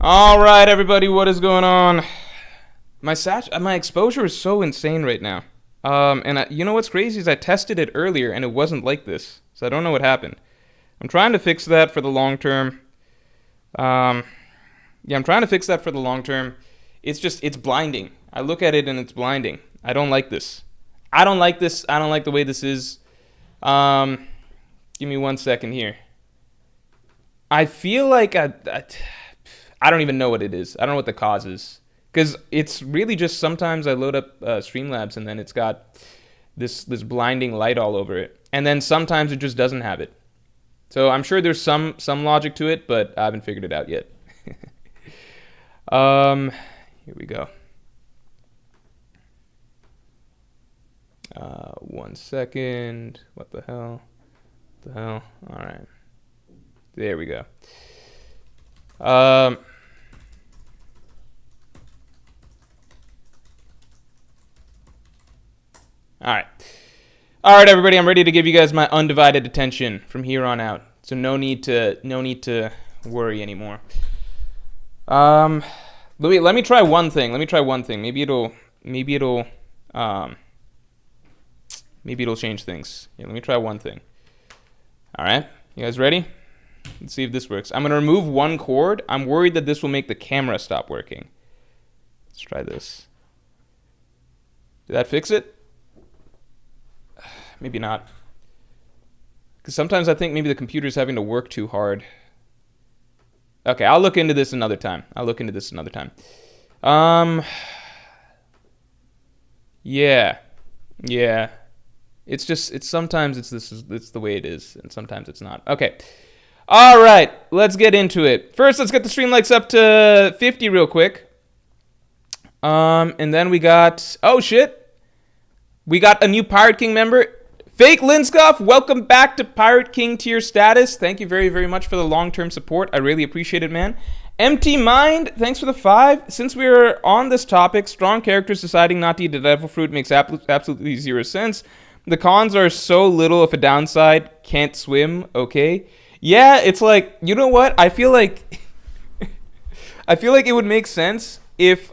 All right, everybody, what is going on? My exposure is so insane right now. You know what's crazy is I tested it earlier and it wasn't like this, so I don't know what happened. I'm trying to fix that for the long term. I'm trying to fix that for the long term. It's blinding. I look at it and it's blinding. I don't like this. I don't like this. I don't like the way this is. Give me 1 second here. I feel like I don't even know what it is. I don't know what the cause is. Because it's really just sometimes I load up Streamlabs and then it's got this blinding light all over it. And then sometimes it just doesn't have it. So I'm sure there's some logic to it, but I haven't figured it out yet. Here we go. 1 second. What the hell? All right. There we go. All right, everybody. I'm ready to give you guys my undivided attention from here on out. So no need to worry anymore. Let me try one thing. Maybe it'll change things. Yeah, let me try one thing. All right, you guys ready? Let's see if this works. I'm gonna remove one cord. I'm worried that this will make the camera stop working. Let's try this. Did that fix it? Maybe not. Because sometimes I think maybe the computer's having to work too hard. Okay, I'll look into this another time. Yeah. It's sometimes it's the way it is, and sometimes it's not. Okay. All right, let's get into it. First, let's get the stream likes up to 50 real quick. And then we got, oh shit. We got a new Pirate King member. Fake Linskoff, welcome back to Pirate King tier status. Thank you very, very much for the long-term support. I really appreciate it, man. Empty Mind, thanks for the 5. Since we're on this topic, strong characters deciding not to eat the devil fruit makes absolutely zero sense. The cons are so little of a downside. Can't swim, okay? Yeah, it's like, you know what? I feel like it would make sense if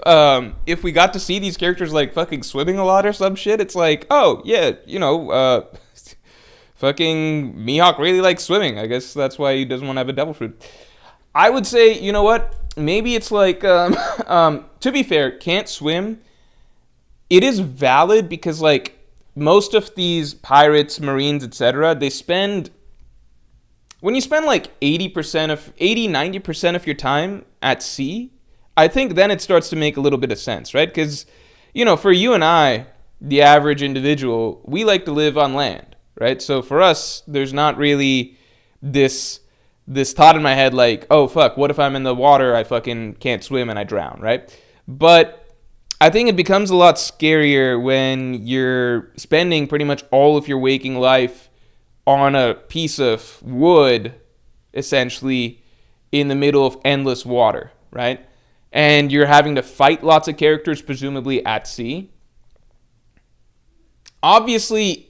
we got to see these characters like fucking swimming a lot or some shit. It's like, oh yeah, fucking Mihawk really likes swimming. I guess that's why he doesn't want to have a devil fruit. I would say, you know what? Maybe it's like to be fair, can't swim. It is valid because like most of these pirates, marines, etc., when you spend like 90% of your time at sea, I think then it starts to make a little bit of sense, right? Because, for you and I, the average individual, we like to live on land, right? So for us, there's not really this thought in my head like, oh, fuck, what if I'm in the water, I fucking can't swim and I drown, right? But I think it becomes a lot scarier when you're spending pretty much all of your waking life on a piece of wood, essentially, in the middle of endless water, right? And you're having to fight lots of characters, presumably at sea. Obviously,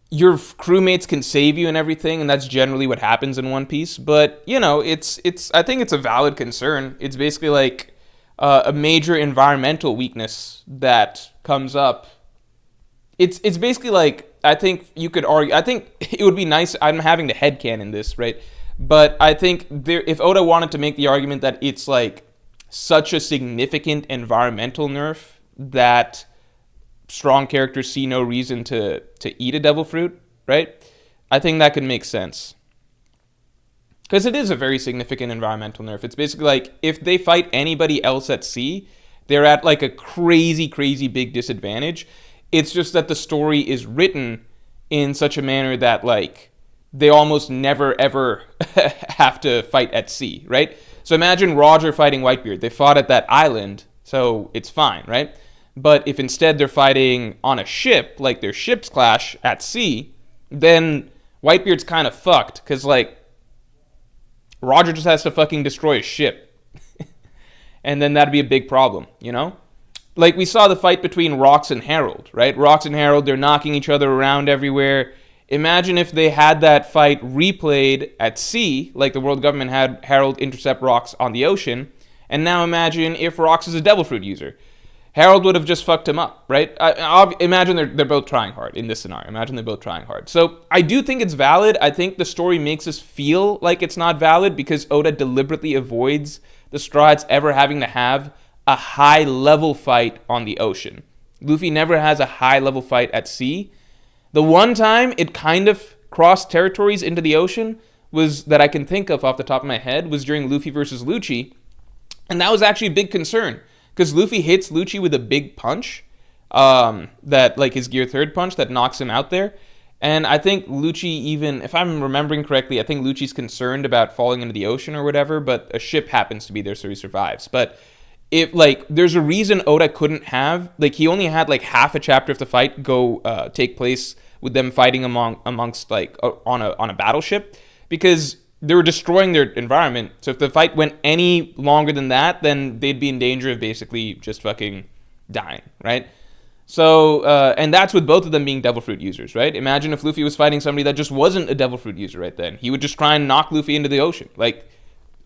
your crewmates can save you and everything, and that's generally what happens in One Piece. But, I think it's a valid concern. It's basically like a major environmental weakness that comes up. It's basically like, I think you could argue, I think it would be nice, I'm having to headcanon this, right? But I think if Oda wanted to make the argument that it's like such a significant environmental nerf that strong characters see no reason to eat a devil fruit, right? I think that could make sense. Because it is a very significant environmental nerf. It's basically like if they fight anybody else at sea, they're at like a crazy, crazy big disadvantage. It's just that the story is written in such a manner that like they almost never, ever have to fight at sea, right? So imagine Roger fighting Whitebeard. They fought at that island, so it's fine, right? But if instead they're fighting on a ship, like their ships clash at sea, then Whitebeard's kind of fucked, because, like, Roger just has to fucking destroy a ship. And then that'd be a big problem, Like, we saw the fight between Rox and Harold, right? Rox and Harold, they're knocking each other around everywhere. Imagine if they had that fight replayed at sea, like the world government had Harold intercept Rox on the ocean. And now imagine if Rox is a Devil Fruit user. Harold would have just fucked him up, right? Imagine they're both trying hard in this scenario. Imagine they're both trying hard. So I do think it's valid. I think the story makes us feel like it's not valid because Oda deliberately avoids the Straw Hats ever having to have a high-level fight on the ocean. Luffy never has a high-level fight at sea. The one time it kind of crossed territories into the ocean was that I can think of off the top of my head was during Luffy versus Lucci. And that was actually a big concern. Because Luffy hits Lucci with a big punch, that like his Gear 3rd punch that knocks him out there. And I think Lucci even, if I'm remembering correctly, I think Lucci's concerned about falling into the ocean or whatever, but a ship happens to be there so he survives. But if like, there's a reason Oda couldn't have, like he only had like half a chapter of the fight go take place with them fighting amongst like on a battleship, because they were destroying their environment. So if the fight went any longer than that, then they'd be in danger of basically just fucking dying, right? So, and that's with both of them being Devil Fruit users, right? Imagine if Luffy was fighting somebody that just wasn't a Devil Fruit user right then. He would just try and knock Luffy into the ocean. Like,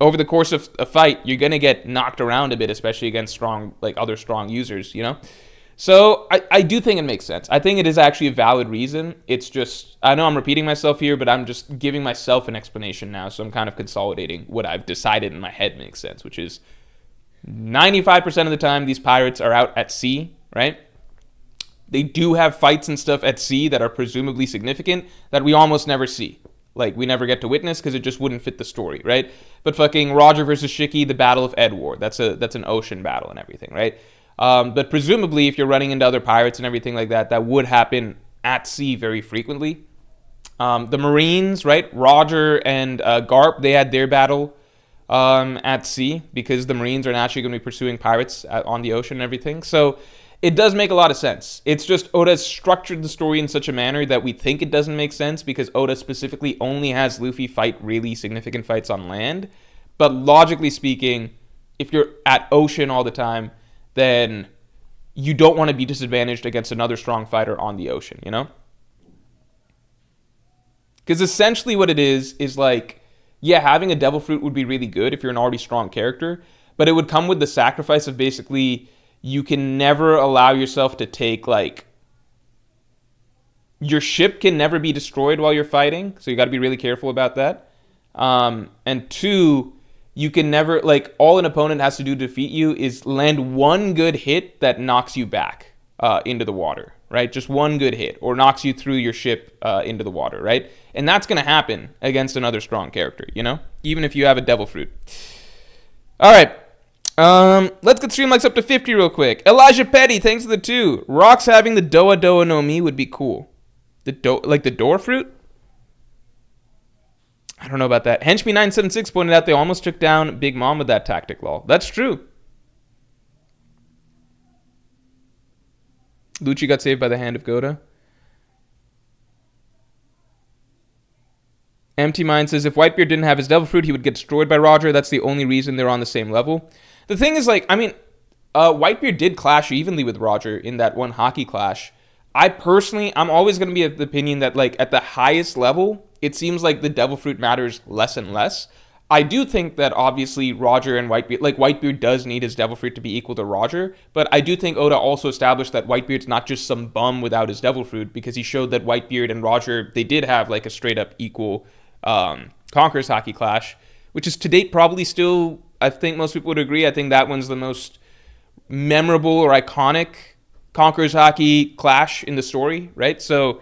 over the course of a fight, you're going to get knocked around a bit, especially against strong, like other strong users, you know? So I do think it makes sense. I think it is actually a valid reason. It's just, I know I'm repeating myself here, but I'm just giving myself an explanation now. So I'm kind of consolidating what I've decided in my head makes sense, which is 95% of the time these pirates are out at sea, right? They do have fights and stuff at sea that are presumably significant that we almost never see. Like, we never get to witness because it just wouldn't fit the story, right? But fucking Roger versus Shiki, the Battle of Edward, that's an ocean battle and everything, right? But presumably, if you're running into other pirates and everything like that, that would happen at sea very frequently. The Marines, right? Roger and Garp, they had their battle at sea because the Marines are naturally going to be pursuing pirates on the ocean and everything. So it does make a lot of sense. It's just Oda's structured the story in such a manner that we think it doesn't make sense because Oda specifically only has Luffy fight really significant fights on land. But logically speaking, if you're at ocean all the time, then you don't want to be disadvantaged against another strong fighter on the ocean, you know? Because essentially what it is like, yeah, having a Devil Fruit would be really good if you're an already strong character, but it would come with the sacrifice of basically you can never allow yourself to take, like, your ship can never be destroyed while you're fighting, so you got to be really careful about that. And two, you can never, like, all an opponent has to do to defeat you is land one good hit that knocks you back into the water, right? Just one good hit, or knocks you through your ship into the water, right? And that's going to happen against another strong character, you know? Even if you have a Devil Fruit. All right. Let's get stream likes up to 50 real quick. Elijah Petty, thanks for the 2. Rox having the Doa Doa no Mi would be cool. Like the door fruit? I don't know about that. Henchme976 pointed out they almost took down Big Mom with that tactic, lol. That's true. Lucci got saved by the hand of Goda. Empty Mind says, if Whitebeard didn't have his Devil Fruit, he would get destroyed by Roger. That's the only reason they're on the same level. The thing is, like, I mean, Whitebeard did clash evenly with Roger in that one hockey clash. I'm always going to be of the opinion that, like, at the highest level, it seems like the Devil Fruit matters less and less. I do think that, obviously, Roger and Whitebeard, like, Whitebeard does need his Devil Fruit to be equal to Roger, but I do think Oda also established that Whitebeard's not just some bum without his Devil Fruit, because he showed that Whitebeard and Roger, they did have, like, a straight-up equal Conqueror's hockey clash, which is, to date, probably still, I think most people would agree, I think that one's the most memorable or iconic Conqueror's hockey clash in the story, right? So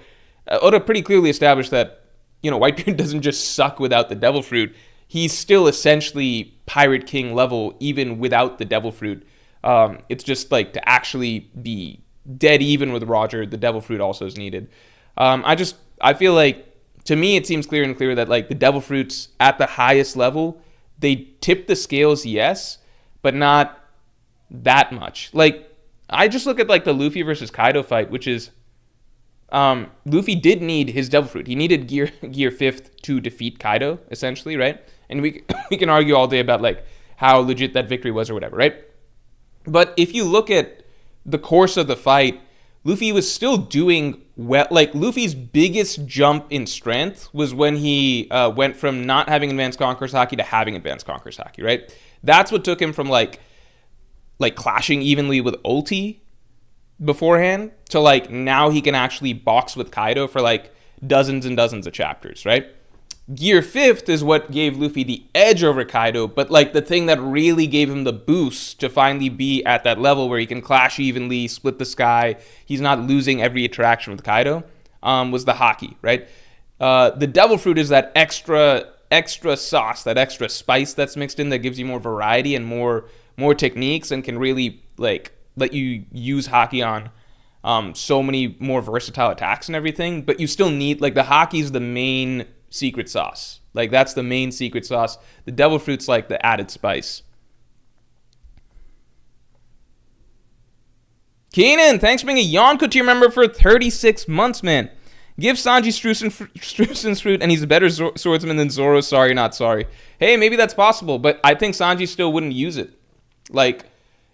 Oda pretty clearly established that, you know, Whitebeard doesn't just suck without the Devil Fruit. He's still essentially Pirate King level even without the Devil Fruit. It's just like to actually be dead even with Roger, the Devil Fruit also is needed. I feel like, to me, it seems clear and clear that, like, the Devil Fruits at the highest level, they tip the scales, yes, but not that much. Like, I just look at, like, the Luffy versus Kaido fight, which is, Luffy did need his Devil Fruit. He needed Gear 5th to defeat Kaido, essentially, right? And we can argue all day about, like, how legit that victory was or whatever, right? But if you look at the course of the fight, Luffy was still doing well. Like, Luffy's biggest jump in strength was when he went from not having advanced Conqueror's Haki to having advanced Conqueror's Haki, right? That's what took him from, like clashing evenly with Ulti beforehand to, like, now he can actually box with Kaido for, like, dozens and dozens of chapters, right? Gear 5th is what gave Luffy the edge over Kaido, but, like, the thing that really gave him the boost to finally be at that level where he can clash evenly, split the sky, he's not losing every interaction with Kaido, was the Haki, right? The Devil Fruit is that extra sauce, that extra spice that's mixed in that gives you more variety and more techniques and can really, like, let you use Haki on so many more versatile attacks and everything, but you still need, like, the Haki is the main secret sauce. Like, that's the main secret sauce. The Devil Fruit's like the added spice. Keenan, thanks for being a Yonko tier member for 36 months, man. Give Sanji Strussen's fruit and he's a better swordsman than Zoro. Sorry, not sorry. Hey, maybe that's possible, but I think Sanji still wouldn't use it. Like,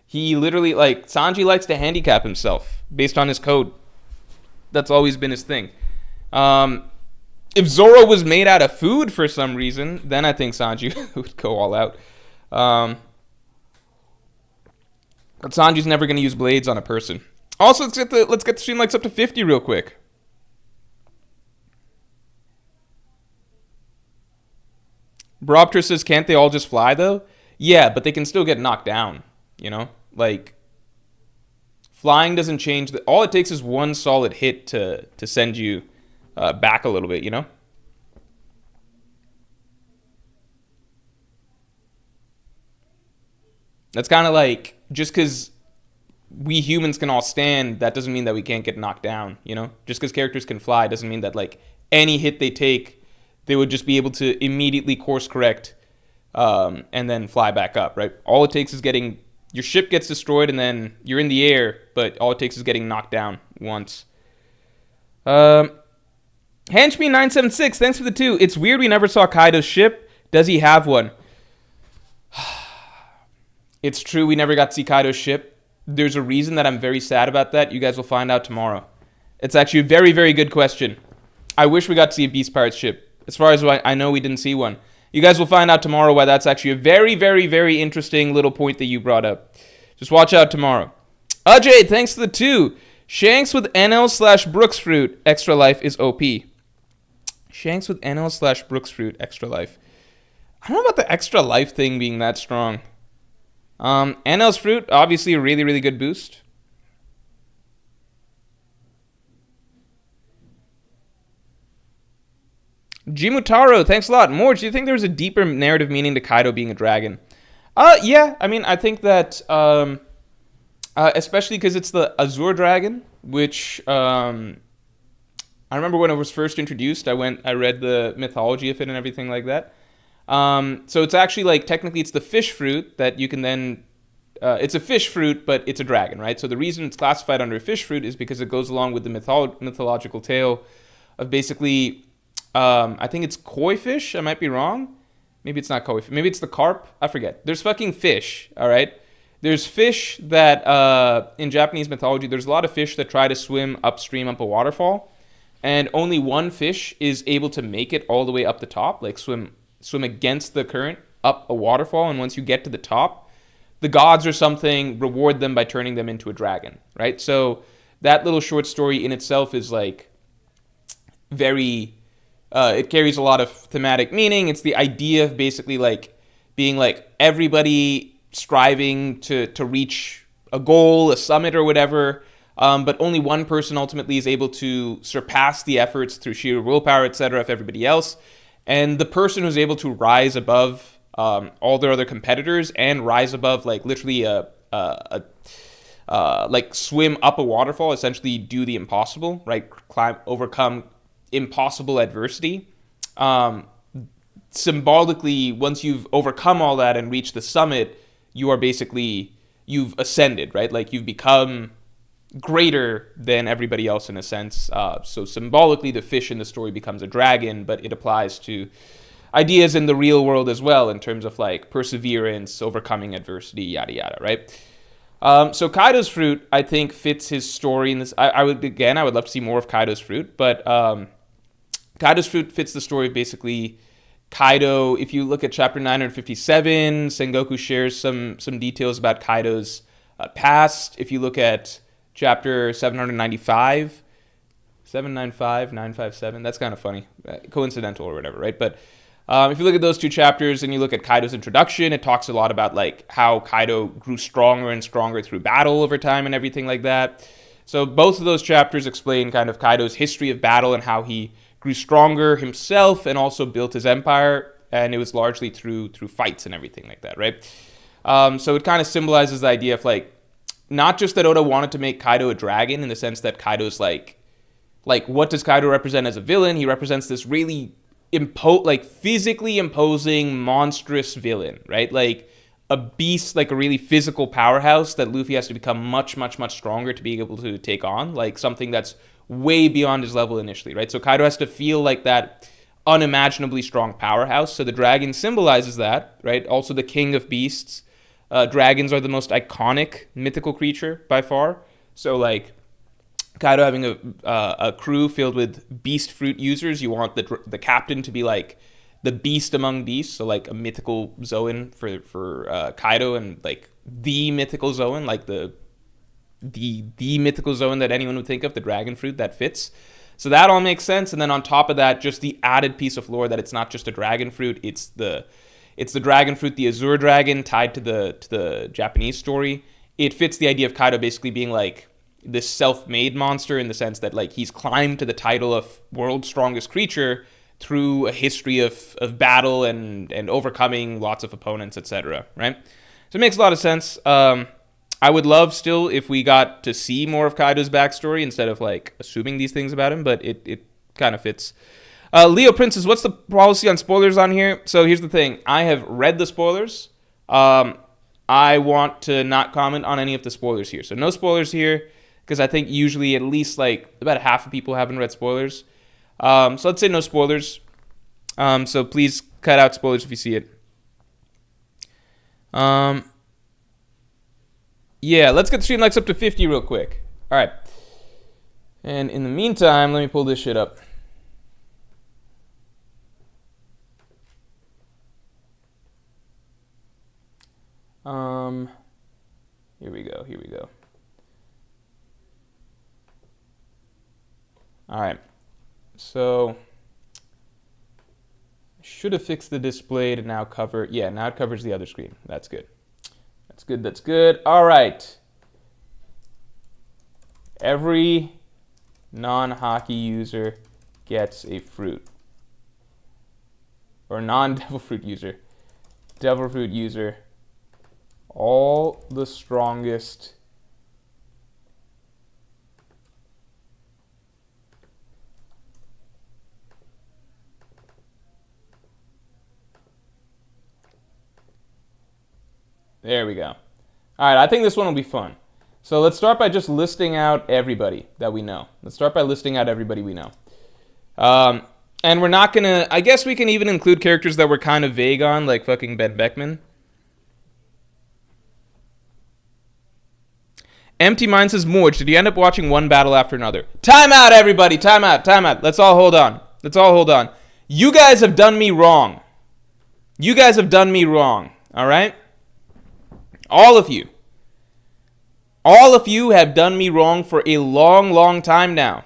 he literally, like, Sanji likes to handicap himself based on his code. That's always been his thing. If Zoro was made out of food for some reason, then I think Sanji would go all out. But Sanji's never going to use blades on a person. Also, let's get the stream likes up to 50 real quick. Bropter says, can't they all just fly, though? Yeah, but they can still get knocked down, you know? Like, flying doesn't change. All it takes is one solid hit to send you back a little bit, you know? That's kind of like, just because we humans can all stand, that doesn't mean that we can't get knocked down, you know? Just because characters can fly doesn't mean that, like, any hit they take, they would just be able to immediately course correct and then fly back up, right? All it takes is getting, your ship gets destroyed and then you're in the air, but all it takes is getting knocked down once. Henchme976, thanks for the 2. It's weird we never saw Kaido's ship. Does he have one? It's true we never got to see Kaido's ship. There's a reason that I'm very sad about that. You guys will find out tomorrow. It's actually a very, very good question. I wish we got to see a Beast Pirate ship. As far as I know, we didn't see one. You guys will find out tomorrow why that's actually a very, very, very interesting little point that you brought up. Just watch out tomorrow. Ajay, thanks for the 2. Shanks with NL/Brooks Fruit, Extra Life is OP. Shanks with NL/Brooks Fruit, Extra Life. I don't know about the Extra Life thing being that strong. NL's Fruit, obviously a really, really good boost. Jimutaro, thanks a lot. Morge, do you think there was a deeper narrative meaning to Kaido being a dragon? Yeah. I mean, I think that, especially because it's the Azure Dragon, which, I remember when it was first introduced, I read the mythology of it and everything like that. So it's actually, like, technically it's the fish fruit that you can then, it's a fish fruit, but it's a dragon, right? So the reason it's classified under a fish fruit is because it goes along with the mythological tale of basically, I think it's koi fish. I might be wrong. Maybe it's not koi fish. Maybe it's the carp. I forget. There's fucking fish, all right? There's fish that, in Japanese mythology, there's a lot of fish that try to swim upstream up a waterfall, and only one fish is able to make it all the way up the top, like swim against the current up a waterfall, and once you get to the top, the gods or something reward them by turning them into a dragon, right? So that little short story in itself is, like, very, it carries a lot of thematic meaning. It's the idea of basically, like, being, like, everybody striving to reach a goal, a summit or whatever, but only one person ultimately is able to surpass the efforts through sheer willpower, etc., of everybody else. And the person who's able to rise above all their other competitors and rise above, like, literally like swim up a waterfall, essentially do the impossible, right? Overcome impossible adversity. Symbolically, once you've overcome all that and reached the summit, you are basically, you've ascended, right? Like, you've become greater than everybody else in a sense. So symbolically, the fish in the story becomes a dragon, but it applies to ideas in the real world as well in terms of, like, perseverance, overcoming adversity, yada yada, right? So Kaido's fruit, I think, fits his story in this. I would love to see more of Kaido's fruit, but Kaido's fruit fits the story of basically Kaido. If you look at chapter 957, Sengoku shares some details about Kaido's past. If you look at chapter 795, 795, 957, that's kind of funny, coincidental or whatever, right? But if you look at those two chapters and you look at Kaido's introduction, it talks a lot about like how Kaido grew stronger and stronger through battle over time and everything like that. So both of those chapters explain kind of Kaido's history of battle and how he grew stronger himself and also built his empire, and it was largely through fights and everything like that, right? So it kind of symbolizes the idea of like not just that Oda wanted to make Kaido a dragon in the sense that Kaido's like what does Kaido represent as a villain? He represents this really physically imposing, monstrous villain, right? Like a beast, like a really physical powerhouse that Luffy has to become much, much, much stronger to be able to take on, like something that's way beyond his level initially, right? So Kaido has to feel like that unimaginably strong powerhouse. So the dragon symbolizes that, right? Also the king of beasts. Dragons are the most iconic mythical creature by far. So like Kaido having a crew filled with beast fruit users, you want the captain to be like the beast among beasts, so like a mythical Zoan for Kaido, and like the mythical Zoan, like the mythical Zoan that anyone would think of, the dragon fruit that fits. So that all makes sense. And then on top of that, just the added piece of lore that it's not just a dragon fruit, it's the dragon fruit, the Azure Dragon, tied to the Japanese story. It fits the idea of Kaido basically being like this self-made monster in the sense that like he's climbed to the title of world's strongest creature through a history of battle and overcoming lots of opponents, etc. Right? So it makes a lot of sense. I would love still if we got to see more of Kaido's backstory instead of like assuming these things about him, but it kind of fits. Leo Princess, what's the policy on spoilers on here? So here's the thing. I have read the spoilers. I want to not comment on any of the spoilers here. So no spoilers here, because I think usually at least like about half of people haven't read spoilers. So let's say no spoilers. So please cut out spoilers if you see it. Yeah, let's get the stream likes up to 50 real quick. All right. And in the meantime, let me pull this shit up. Here we go. All right. So I should have fixed the display to now cover. Yeah, now it covers the other screen. That's good. That's good. All right. Every non-hockey user gets a fruit. Or non-devil fruit user. Devil fruit user. All the strongest There we go. All right, I think this one will be fun. So let's start by just listing out everybody that we know. And we're not going to... I guess we can even include characters that we're kind of vague on, like fucking Ben Beckman. Empty Mind says, Morge, did you end up watching one battle after another? Time out, everybody. Time out. Let's all hold on. You guys have done me wrong. All right? All of you have done me wrong for a long, long time now.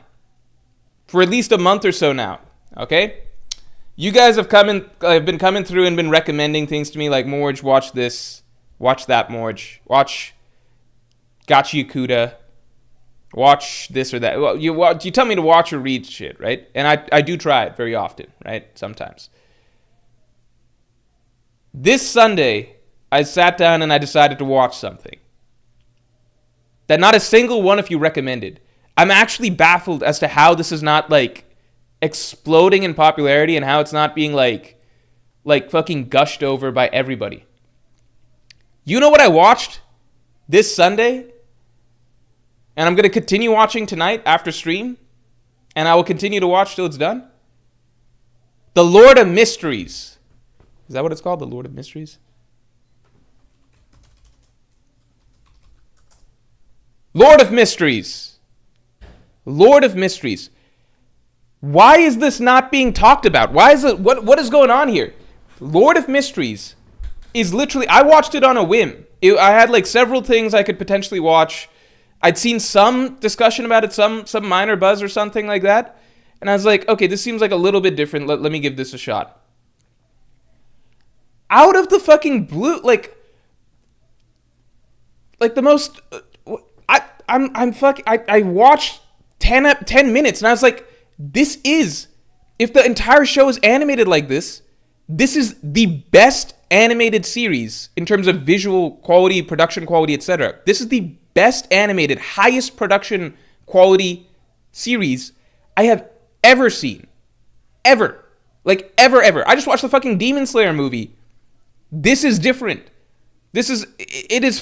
For at least a month or so now. Okay? You guys have been coming through and been recommending things to me like, Morge, watch this. Watch that, Morge. Watch Gachi Yakuda. Watch this or that. Well, you tell me to watch or read shit, right? And I do try it very often, right? Sometimes. This Sunday, I sat down and I decided to watch something that not a single one of you recommended. I'm actually baffled as to how this is not like exploding in popularity and how it's not being like fucking gushed over by everybody. You know what I watched this Sunday? And I'm going to continue watching tonight after stream. And I will continue to watch till it's done. The Lord of Mysteries. Is that what it's called? The Lord of Mysteries? Lord of Mysteries. Lord of Mysteries. Why is this not being talked about? Why is it, what is going on here? Lord of Mysteries is literally, I watched it on a whim. I had like several things I could potentially watch. I'd seen some discussion about it, some minor buzz or something like that. And I was like, okay, this seems like a little bit different. Let me give this a shot. Out of the fucking blue, like the most, I watched 10 minutes and I was like, this is, if the entire show is animated like this is the best animated series in terms of visual quality, production quality, etc. This is the best animated, highest production quality series I have ever seen. Ever. Like, ever. I just watched the fucking Demon Slayer movie. This is different. It is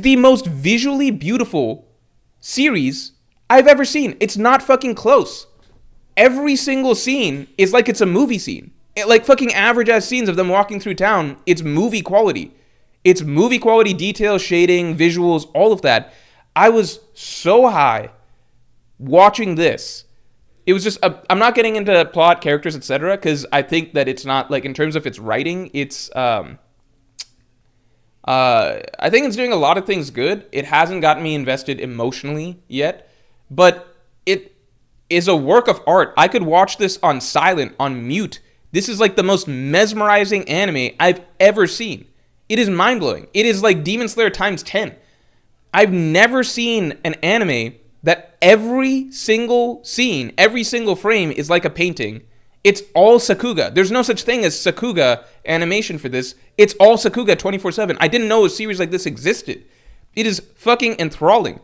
the most visually beautiful series I've ever seen. It's not fucking close. Every single scene is like it's a movie scene. Like fucking average ass scenes of them walking through town, it's movie quality. It's movie quality, detail, shading, visuals, all of that. I was so high watching this. It was just, I'm not getting into plot, characters, etc., because I think that it's not, like, in terms of its writing, it's, I think it's doing a lot of things good. It hasn't gotten me invested emotionally yet, but it is a work of art. I could watch this on silent, on mute. This is like the most mesmerizing anime I've ever seen. It is mind-blowing. It is like Demon Slayer times 10. I've never seen an anime that every single scene, every single frame is like a painting. It's all Sakuga. There's no such thing as Sakuga animation for this. It's all Sakuga 24/7. I didn't know a series like this existed. It is fucking enthralling.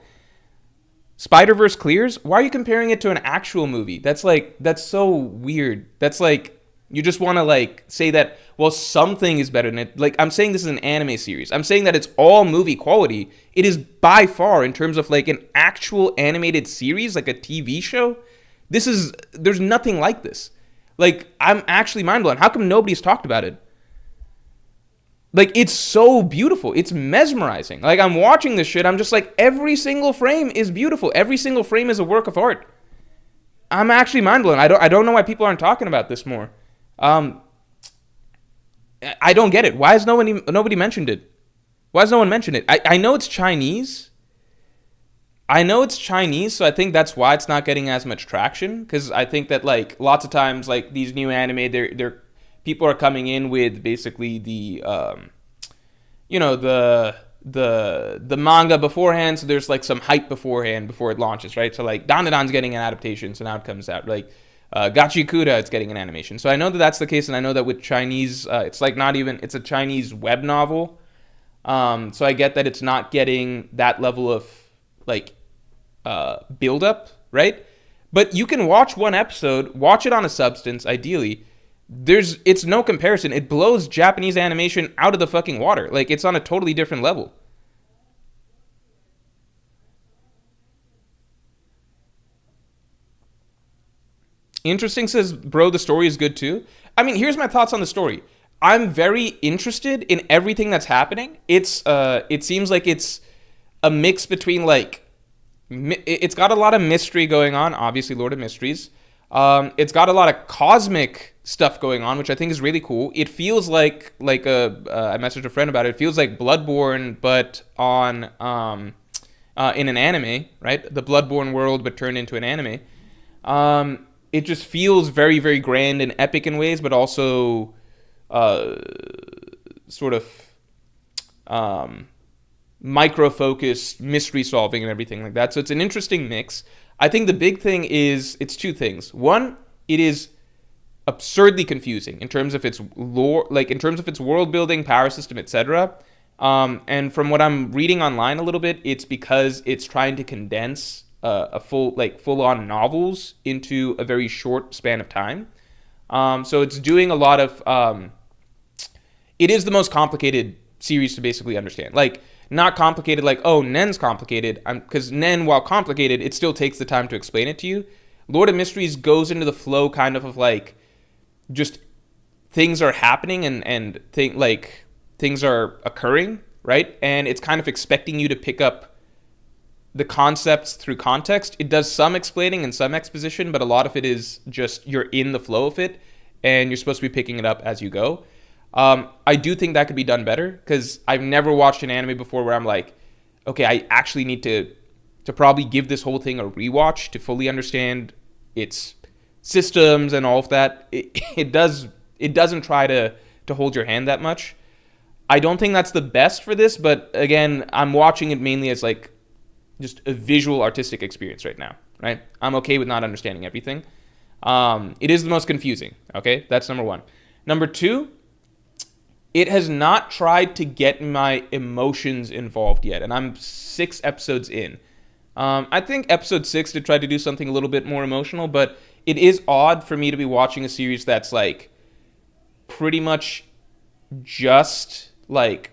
Spider-Verse clears? Why are you comparing it to an actual movie? That's so weird. That's like, you just want to like say that, well, something is better than it. Like, I'm saying this is an anime series. I'm saying that it's all movie quality. It is by far, in terms of like an actual animated series, like a TV show, there's nothing like this. Like, I'm actually mind blown. How come nobody's talked about it? Like, it's so beautiful. It's mesmerizing. Like, I'm watching this shit. I'm just like, every single frame is beautiful. Every single frame is a work of art. I'm actually mind blown. I don't know why people aren't talking about this more. I don't get it. Why has nobody mentioned it? Why has no one mentioned it? I know it's Chinese. So I think that's why it's not getting as much traction. Because I think that like lots of times like these new anime, they're people are coming in with basically the the manga beforehand. So there's like some hype beforehand before it launches, right? So like Dandadan's getting an adaptation, so now it comes out. Like Gachikuda, it's getting an animation. So I know that that's the case, and I know that with Chinese, it's like not even, it's a Chinese web novel. So I get that it's not getting that level of like build up, right? But you can watch one episode, watch it on a substance, ideally. It's no comparison. It blows Japanese animation out of the fucking water. Like, it's on a totally different level. Interesting says, bro, the story is good too. I mean, here's my thoughts on the story. I'm very interested in everything that's happening. It seems like it's a mix between like, it's got a lot of mystery going on, obviously Lord of Mysteries. It's got a lot of cosmic stuff going on, which I think is really cool. It feels like I messaged a friend about it. It feels like Bloodborne, but on in an anime, right? The Bloodborne world, but turned into an anime. It just feels very, very grand and epic in ways, but also sort of micro-focused mystery solving and everything like that. So it's an interesting mix. I think the big thing is, it's two things. One, it is absurdly confusing in terms of its lore, like in terms of its world building, power system, etc. And from what I'm reading online a little bit, it's because it's trying to condense a full-on novels into a very short span of time. So it's doing a lot of. It is the most complicated series to basically understand. Like, not complicated like, oh, Nen's complicated. Because Nen, while complicated, it still takes the time to explain it to you. Lord of Mysteries goes into the flow kind of like, just things are happening and things are occurring, right? And it's kind of expecting you to pick up the concepts through context. It does some explaining and some exposition, but a lot of it is just you're in the flow of it and you're supposed to be picking it up as you go. I do think that could be done better because I've never watched an anime before where I'm like, okay, I actually need to probably give this whole thing a rewatch to fully understand its systems and all of that. It doesn't try to hold your hand that much. I don't think that's the best for this, but again, I'm watching it mainly as like just a visual artistic experience right now, right? I'm okay with not understanding everything. It is the most confusing, okay? That's number one. Number two, it has not tried to get my emotions involved yet, and I'm 6 episodes in. I think episode 6 did try to do something a little bit more emotional, but it is odd for me to be watching a series that's like pretty much just like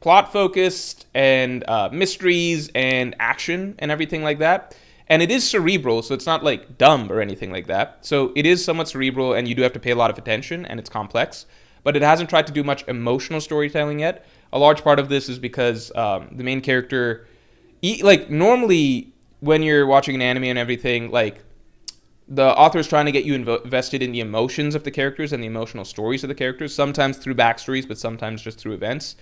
plot focused and mysteries and action and everything like that. And it is cerebral, so it's not like dumb or anything like that. So it is somewhat cerebral, and you do have to pay a lot of attention, and it's complex. But it hasn't tried to do much emotional storytelling yet. A large part of this is because the main character, like normally when you're watching an anime and everything, like the author is trying to get you invested in the emotions of the characters and the emotional stories of the characters, sometimes through backstories, but sometimes just through events.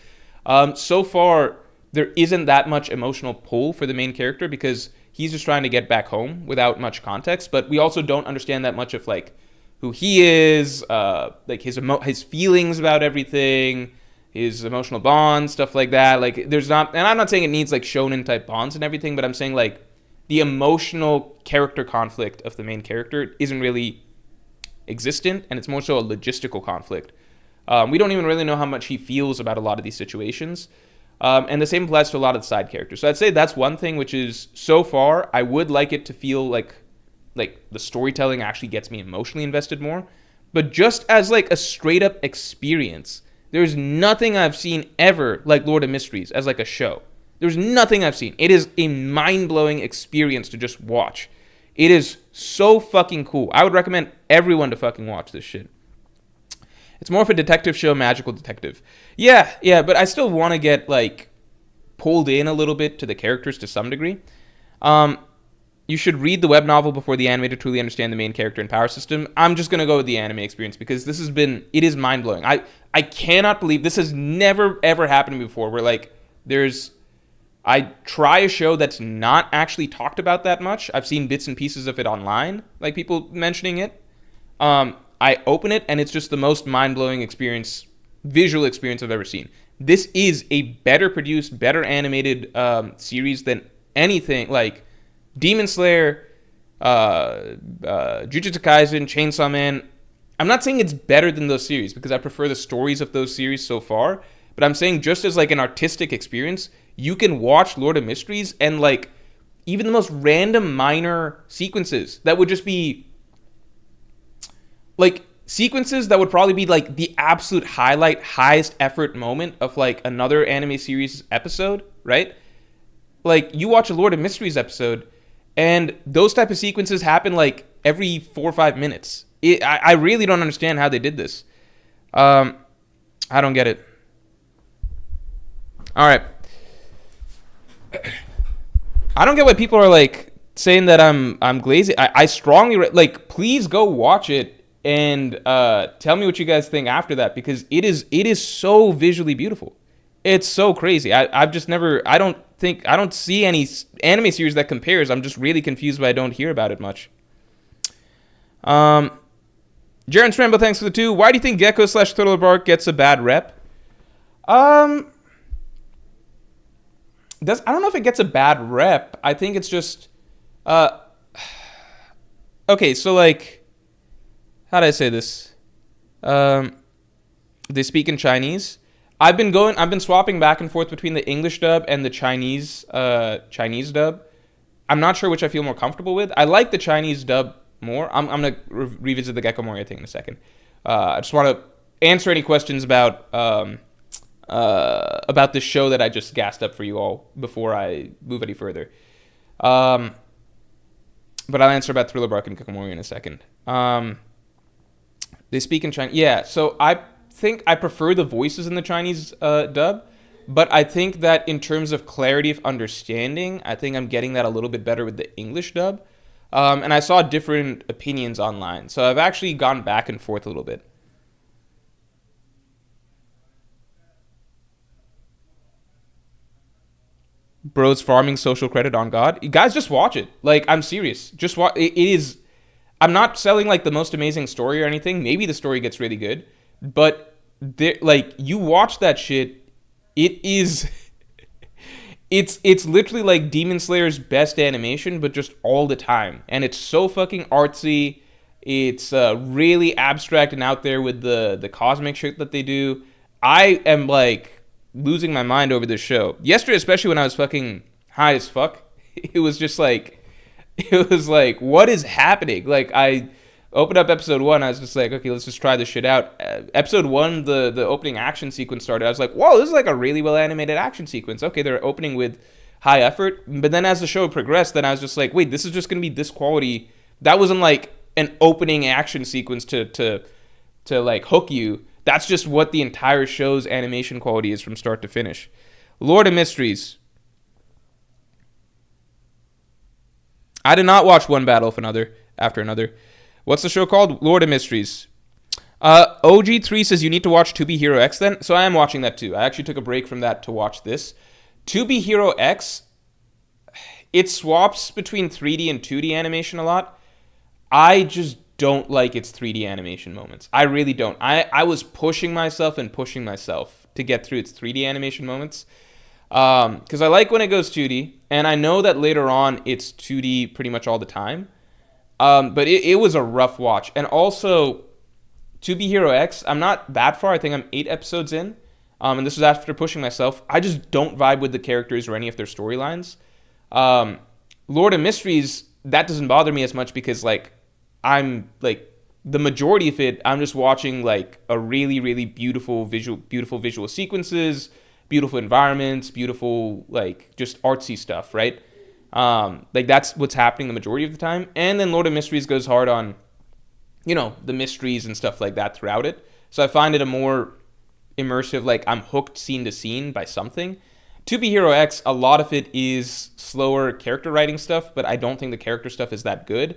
So far, there isn't that much emotional pull for the main character because he's just trying to get back home without much context. But we also don't understand that much of like who he is, like his feelings about everything, his emotional bonds, stuff like that. Like there's not, and I'm not saying it needs like shonen type bonds and everything, but I'm saying like the emotional character conflict of the main character isn't really existent, and it's more so a logistical conflict. We don't even really know how much he feels about a lot of these situations. And the same applies to a lot of the side characters. So I'd say that's one thing, which is so far, I would like it to feel like the storytelling actually gets me emotionally invested more. But just as like a straight up experience, there's nothing I've seen ever like Lord of Mysteries as like a show. There's nothing I've seen. It is a mind-blowing experience to just watch. It is so fucking cool. I would recommend everyone to fucking watch this shit. It's more of a detective show, magical detective. Yeah, but I still want to get like pulled in a little bit to the characters to some degree. You should read the web novel before the anime to truly understand the main character and power system. I'm just going to go with the anime experience because it is mind-blowing. I cannot believe this has never ever happened to me before where like I try a show that's not actually talked about that much. I've seen bits and pieces of it online, like people mentioning it. I open it and it's just the most mind-blowing experience, visual experience I've ever seen. This is a better produced, better animated series than anything like Demon Slayer, Jujutsu Kaisen, Chainsaw Man. I'm not saying it's better than those series because I prefer the stories of those series so far, but I'm saying just as like an artistic experience, you can watch Lord of Mysteries and like even the most random minor sequences that would just be like sequences that would probably be like the absolute highlight, highest effort moment of like another anime series episode, right? Like you watch a Lord of Mysteries episode and those type of sequences happen like every 4 or 5 minutes. I really don't understand how they did this. I don't get it. All right. I don't get why people are like saying that I'm glazy. I strongly like please go watch it and tell me what you guys think after that because it is so visually beautiful. It's so crazy. I've just never I don't see any anime series that compares. I'm just really confused why I don't hear about it much. Jaren Strambo, thanks for the 2. Why do you think Gecko / Thriller Bark gets a bad rep? I don't know if it gets a bad rep. I think it's just okay, so like how do I say this? They speak in Chinese. I've been swapping back and forth between the English dub and the Chinese dub. I'm not sure which I feel more comfortable with. I like the Chinese dub more. I'm gonna revisit the Gecko Moria thing in a second. I just want to answer any questions about this show that I just gassed up for you all before I move any further. But I'll answer about Thriller Bark and Gecko Moria in a second. They speak in Chinese. Yeah, so I think I prefer the voices in the Chinese dub. But I think that in terms of clarity of understanding, I think I'm getting that a little bit better with the English dub. And I saw different opinions online. So I've actually gone back and forth a little bit. Bro's farming social credit on God. You guys, just watch it. Like, I'm serious. Just watch. It is. I'm not selling like the most amazing story or anything. Maybe the story gets really good, but like you watch that shit, it is. It's literally like Demon Slayer's best animation, but just all the time, and it's so fucking artsy. It's really abstract and out there with the cosmic shit that they do. I am like losing my mind over this show. Yesterday, especially when I was fucking high as fuck, it was just like, it was like, what is happening? Like, I opened up episode one, I was just like, okay, let's just try this shit out. Episode one, the opening action sequence started. I was like, whoa, this is like a really well animated action sequence. Okay, they're opening with high effort, but then as the show progressed, then I was just like, wait, this is just gonna be this quality. That wasn't like an opening action sequence to like hook you. That's just what the entire show's animation quality is from start to finish. Lord of Mysteries. I did not watch one battle after another. What's the show called? Lord of Mysteries. OG3 says you need to watch To Be Hero X then. So I am watching that too. I actually took a break from that to watch this. To Be Hero X, it swaps between 3D and 2D animation a lot. I just don't like its 3D animation moments. I really don't. I was pushing myself to get through its 3D animation moments. Because I like when it goes 2D, and I know that later on it's 2D pretty much all the time. But it was a rough watch. And also, To Be Hero X, I'm not that far. I think I'm 8 episodes in. And this was after pushing myself. I just don't vibe with the characters or any of their storylines. Lord of Mysteries, that doesn't bother me as much because, like, I'm, like, the majority of it, I'm just watching, like, a really, really beautiful visual sequences, beautiful environments, beautiful, like, just artsy stuff, right? Like, that's what's happening the majority of the time. And then Lord of Mysteries goes hard on, you know, the mysteries and stuff like that throughout it. So I find it a more immersive, like, I'm hooked scene to scene by something. To Be Hero X, a lot of it is slower character writing stuff, but I don't think the character stuff is that good.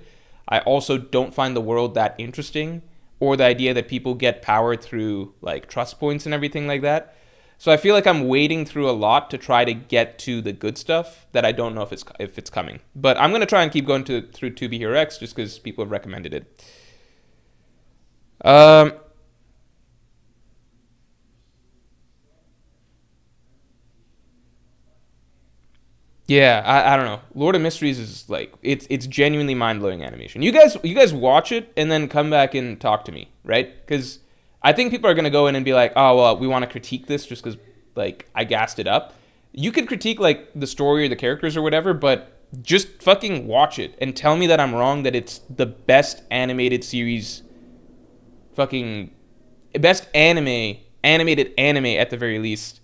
I also don't find the world that interesting, or the idea that people get power through, like, trust points and everything like that. So I feel like I'm wading through a lot to try to get to the good stuff that I don't know if it's coming. But I'm gonna try and keep going through To Be Hero X just because people have recommended it. Yeah, I don't know. Lord of Mysteries is like it's genuinely mind blowing animation. You guys watch it and then come back and talk to me, right? Because I think people are gonna go in and be like, oh well, we want to critique this just because like I gassed it up. You could critique like the story or the characters or whatever, but just fucking watch it and tell me that I'm wrong. That it's the best animated series, fucking best animated anime at the very least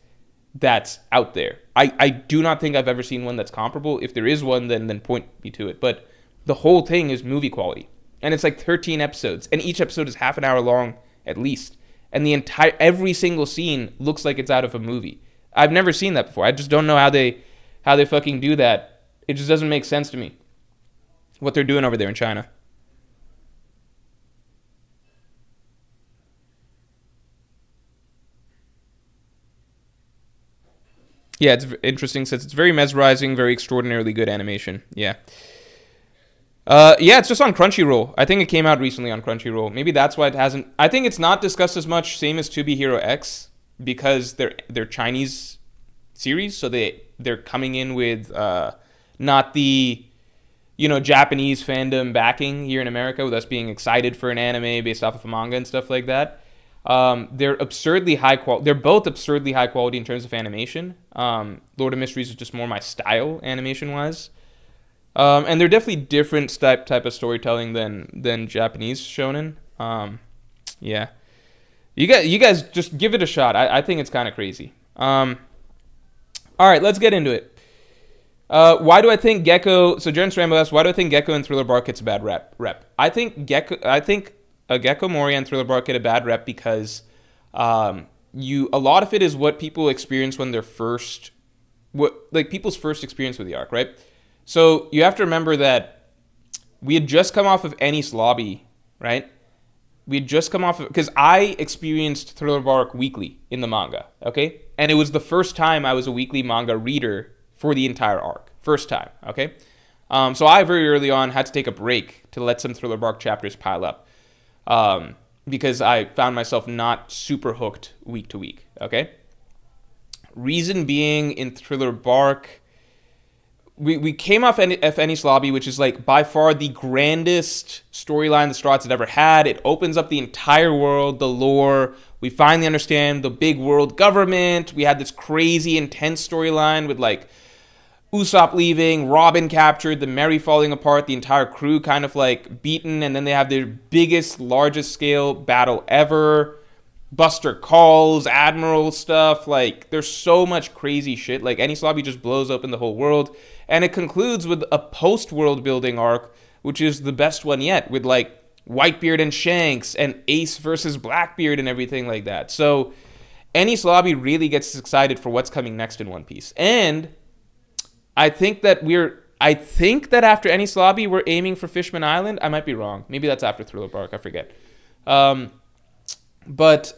that's out there. I do not think I've ever seen one that's comparable. If there is one, then point me to it. But the whole thing is movie quality. And it's like 13 episodes. And each episode is half an hour long at least. And every single scene looks like it's out of a movie. I've never seen that before. I just don't know how they fucking do that. It just doesn't make sense to me. What they're doing over there in China. Yeah, it's interesting since it's very mesmerizing, very extraordinarily good animation. Yeah. Yeah, it's just on Crunchyroll. I think it came out recently on Crunchyroll. Maybe that's why it hasn't. I think it's not discussed as much, same as To Be Hero X, because they're Chinese series, so they're coming in with not the Japanese fandom backing here in America, with us being excited for an anime based off of a manga and stuff like that. They're absurdly high quality. They're both absurdly high quality in terms of animation. Lord of Mysteries is just more my style animation wise. And they're definitely different type of storytelling than Japanese shonen. Yeah, you guys just give it a shot. I think it's kind of crazy. All right, let's get into it. Why do I think Gecko? So Jaren Rambo asks, why do I think Gecko and Thriller Bark gets a bad rep? I think Gecko Moria and Thriller Bark get a bad rep because a lot of it is what people experience when they're people's first experience with the arc, right? So you have to remember that we had just come off of Enies Lobby, right? We had just come off of, because I experienced Thriller Bark weekly in the manga, okay? And it was the first time I was a weekly manga reader for the entire arc. First time, okay? So I very early on had to take a break to let some Thriller Bark chapters pile up, because I found myself not super hooked week to week, okay? Reason being, in Thriller Bark, we came off Enies Lobby, which is like by far the grandest storyline the Straw Hats had ever had. It opens up the entire world, the lore. We finally understand the big world government. We had this crazy, intense storyline with like Usopp leaving, Robin captured, the Merry falling apart, the entire crew kind of like beaten, and then they have their biggest, largest scale battle ever. Buster Calls, Admiral stuff, like there's so much crazy shit. Like Enies Lobby just blows open the whole world, and it concludes with a post-world building arc, which is the best one yet, with like Whitebeard and Shanks and Ace versus Blackbeard and everything like that. So Enies Lobby really gets us excited for what's coming next in One Piece. And I think that after Enies Lobby we're aiming for Fishman Island. I might be wrong. Maybe that's after Thriller Bark. I forget. But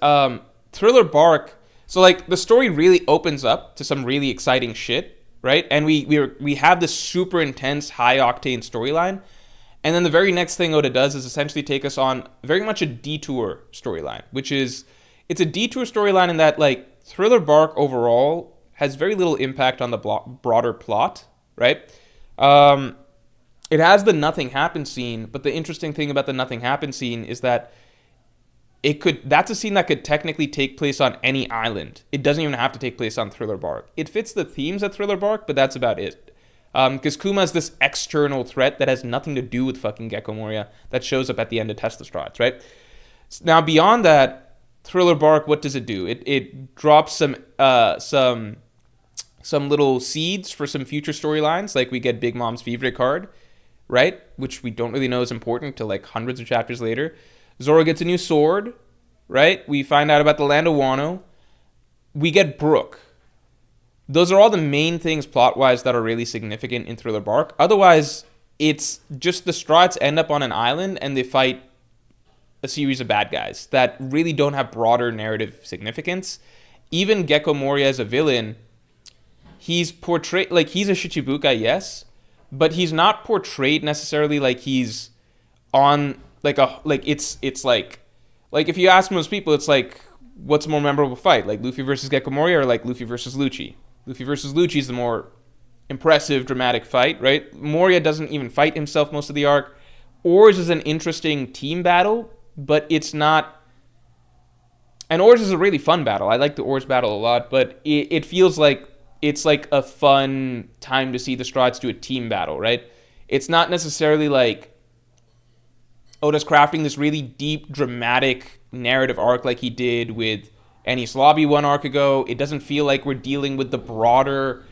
Thriller Bark, so like the story really opens up to some really exciting shit, right? And we have this super intense, high octane storyline, and then the very next thing Oda does is essentially take us on very much a detour storyline, which is, it's a detour storyline in that like Thriller Bark overall has very little impact on the broader plot, right? It has the Nothing Happened scene, but the interesting thing about the Nothing Happened scene is that that's a scene that could technically take place on any island. It doesn't even have to take place on Thriller Bark. It fits the themes of Thriller Bark, but that's about it. Because Kuma is this external threat that has nothing to do with fucking Gecko Moria that shows up at the end of Test the Straw Hats, right? Now, beyond that, Thriller Bark, what does it do? It drops some little seeds for some future storylines, like we get Big Mom's favorite card, right? Which we don't really know is important till like hundreds of chapters later. Zoro gets a new sword, right? We find out about the land of Wano. We get Brook. Those are all the main things plot-wise that are really significant in Thriller Bark. Otherwise, it's just the Straw Hats end up on an island and they fight a series of bad guys that really don't have broader narrative significance. Even Gecko Moria as a villain, he's portrayed like he's a Shichibukai, yes, but he's not portrayed necessarily like he's on it's like if you ask most people, it's like, what's a more memorable fight, like Luffy versus Gecko Moria or like Luffy versus Lucci? Luffy versus Lucci is the more impressive, dramatic fight, right? Moria doesn't even fight himself most of the arc. Oars is an interesting team battle, but it's not. And Oars is a really fun battle. I like the Oars battle a lot, but it feels like it's like a fun time to see the Straw Hats do a team battle, right? It's not necessarily like Oda's crafting this really deep, dramatic narrative arc like he did with Enies Lobby one arc ago. It doesn't feel like we're dealing with the broader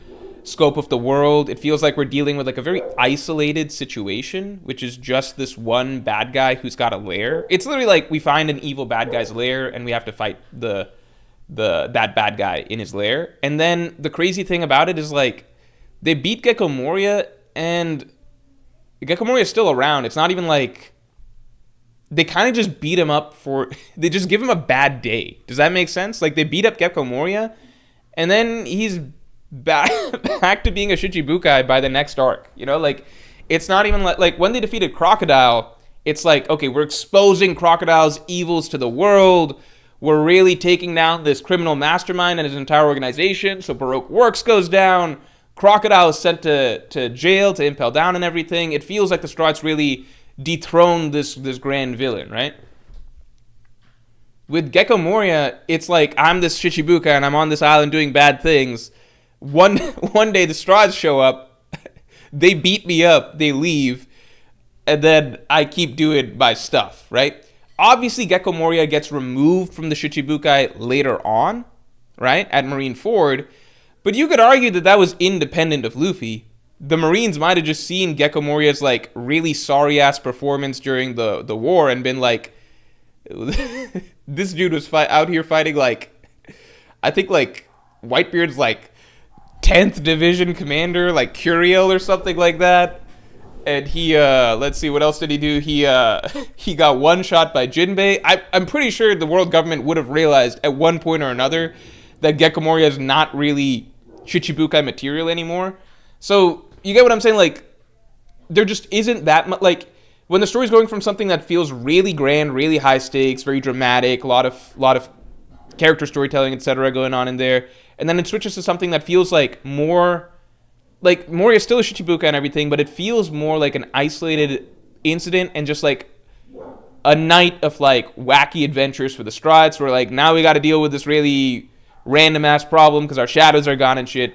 scope of the world. It feels like we're dealing with like a very isolated situation, which is just this one bad guy who's got a lair. It's literally like we find an evil bad guy's lair and we have to fight that bad guy in his lair. And then the crazy thing about it is like they beat Gecko Moria and Gecko Moria is still around. It's not even like they kind of just beat him up they just give him a bad day. Does that make sense? Like they beat up Gecko Moria and then he's back to being a Shichibukai by the next arc. You know, like it's not even like when they defeated Crocodile, it's like, okay, we're exposing Crocodile's evils to the world. We're really taking down this criminal mastermind and his entire organization. So Baroque Works goes down. Crocodile is sent to jail to impel down and everything. It feels like the Straw Hats really dethroned this grand villain, right? With Gecko Moria, it's like I'm this Shichibukai and I'm on this island doing bad things. One day the Straw Hats show up, they beat me up, they leave, and then I keep doing my stuff, right? Obviously, Gecko Moria gets removed from the Shichibukai later on, right, at Marineford, but you could argue that was independent of Luffy. The Marines might have just seen Gecko Moria's like really sorry-ass performance during the war and been like, this dude was out here fighting like I think like Whitebeard's like 10th division commander, like Curiel or something like that. And he, let's see, what else did he do? He got one shot by Jinbei. I'm pretty sure the world government would have realized at one point or another that Gekko Moria is not really Shichibukai material anymore. So you get what I'm saying? Like, there just isn't that much. Like, when the story's going from something that feels really grand, really high stakes, very dramatic, a lot of character storytelling, etc., going on in there, and then it switches to something that feels like more. Like, Moria's still a Shichibukai and everything, but it feels more like an isolated incident and just like a night of like wacky adventures for the Strides, where like now we got to deal with this really random ass problem because our shadows are gone and shit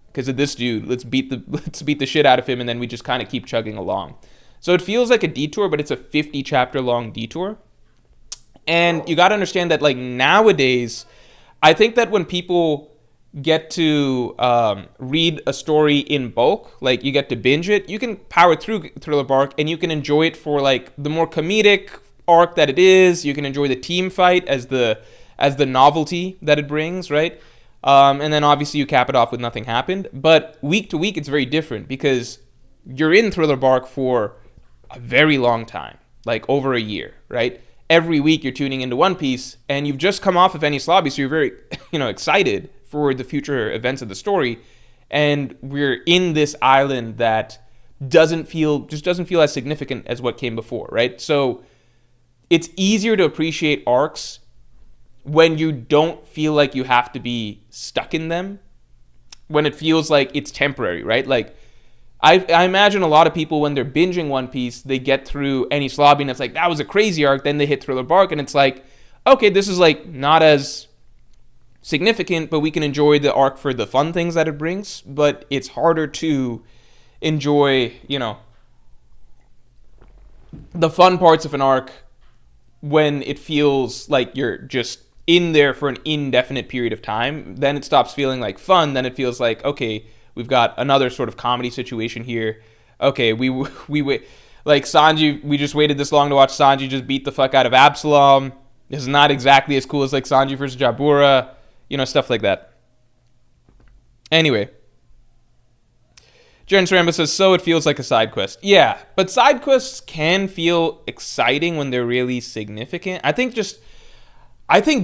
because of this dude. Let's beat the shit out of him, and then we just kind of keep chugging along. So it feels like a detour, but it's a 50 chapter long detour. And you got to understand that like nowadays, I think that when people get to read a story in bulk, like you get to binge it, you can power through Thriller Bark and you can enjoy it for like the more comedic arc that it is. You can enjoy the team fight as the novelty that it brings, right? And then obviously you cap it off with Nothing Happened. But week to week it's very different because you're in Thriller Bark for a very long time, like over a year, right? Every week you're tuning into One Piece and you've just come off of Enies Lobby, so you're very excited for the future events of the story, and we're in this island that doesn't feel as significant as what came before, right? So it's easier to appreciate arcs when you don't feel like you have to be stuck in them, when it feels like it's temporary, right? Like I imagine a lot of people when they're binging One Piece, they get through Enies Lobby and it's like, that was a crazy arc, then they hit Thriller Bark and it's like, okay, this is like not as significant, but we can enjoy the arc for the fun things that it brings. But it's harder to enjoy, the fun parts of an arc when it feels like you're just in there for an indefinite period of time. Then it stops feeling like fun. Then it feels like, okay, we've got another sort of comedy situation here. Okay, we like Sanji, we just waited this long to watch Sanji just beat the fuck out of Absalom. This is not exactly as cool as like Sanji versus Jabura. Stuff like that. Anyway. Jaren Saramba says, so it feels like a side quest. Yeah, but side quests can feel exciting when they're really significant. I think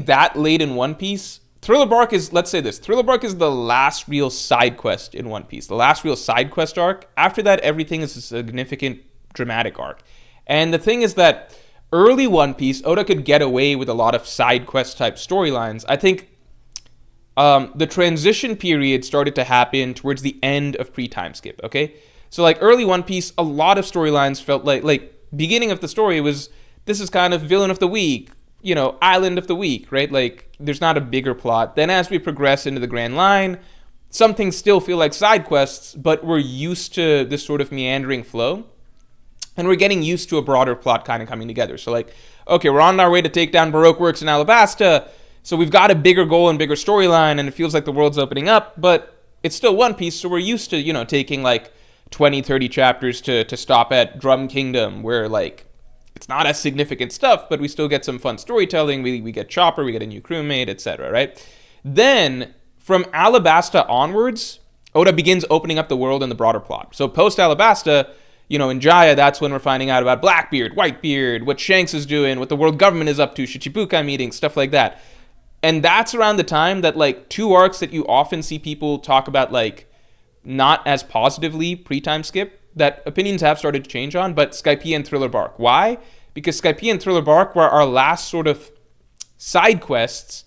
that late in One Piece, Thriller Bark is, let's say this, Thriller Bark is the last real side quest in One Piece. The last real side quest arc. After that, everything is a significant dramatic arc. And the thing is that early One Piece, Oda could get away with a lot of side quest type storylines. I think the transition period started to happen towards the end of pre-time skip, okay? So like early One Piece, a lot of storylines felt like beginning of the story was, this is kind of villain of the week, island of the week, right? Like there's not a bigger plot. Then as we progress into the Grand Line, some things still feel like side quests, but we're used to this sort of meandering flow. And we're getting used to a broader plot kind of coming together. So like, okay, we're on our way to take down Baroque Works in Alabasta. So we've got a bigger goal and bigger storyline, and it feels like the world's opening up, but it's still One Piece, so we're used to, taking like 20, 30 chapters to stop at Drum Kingdom, where like it's not as significant stuff, but we still get some fun storytelling. We get Chopper, we get a new crewmate, etc., right? Then from Alabasta onwards, Oda begins opening up the world and the broader plot. So post Alabasta, in Jaya, that's when we're finding out about Blackbeard, Whitebeard, what Shanks is doing, what the world government is up to, Shichibukai meetings, stuff like that. And that's around the time that, like, two arcs that you often see people talk about, like, not as positively pre-time skip, that opinions have started to change on, but Skypiea and Thriller Bark. Why? Because Skypiea and Thriller Bark were our last sort of side quests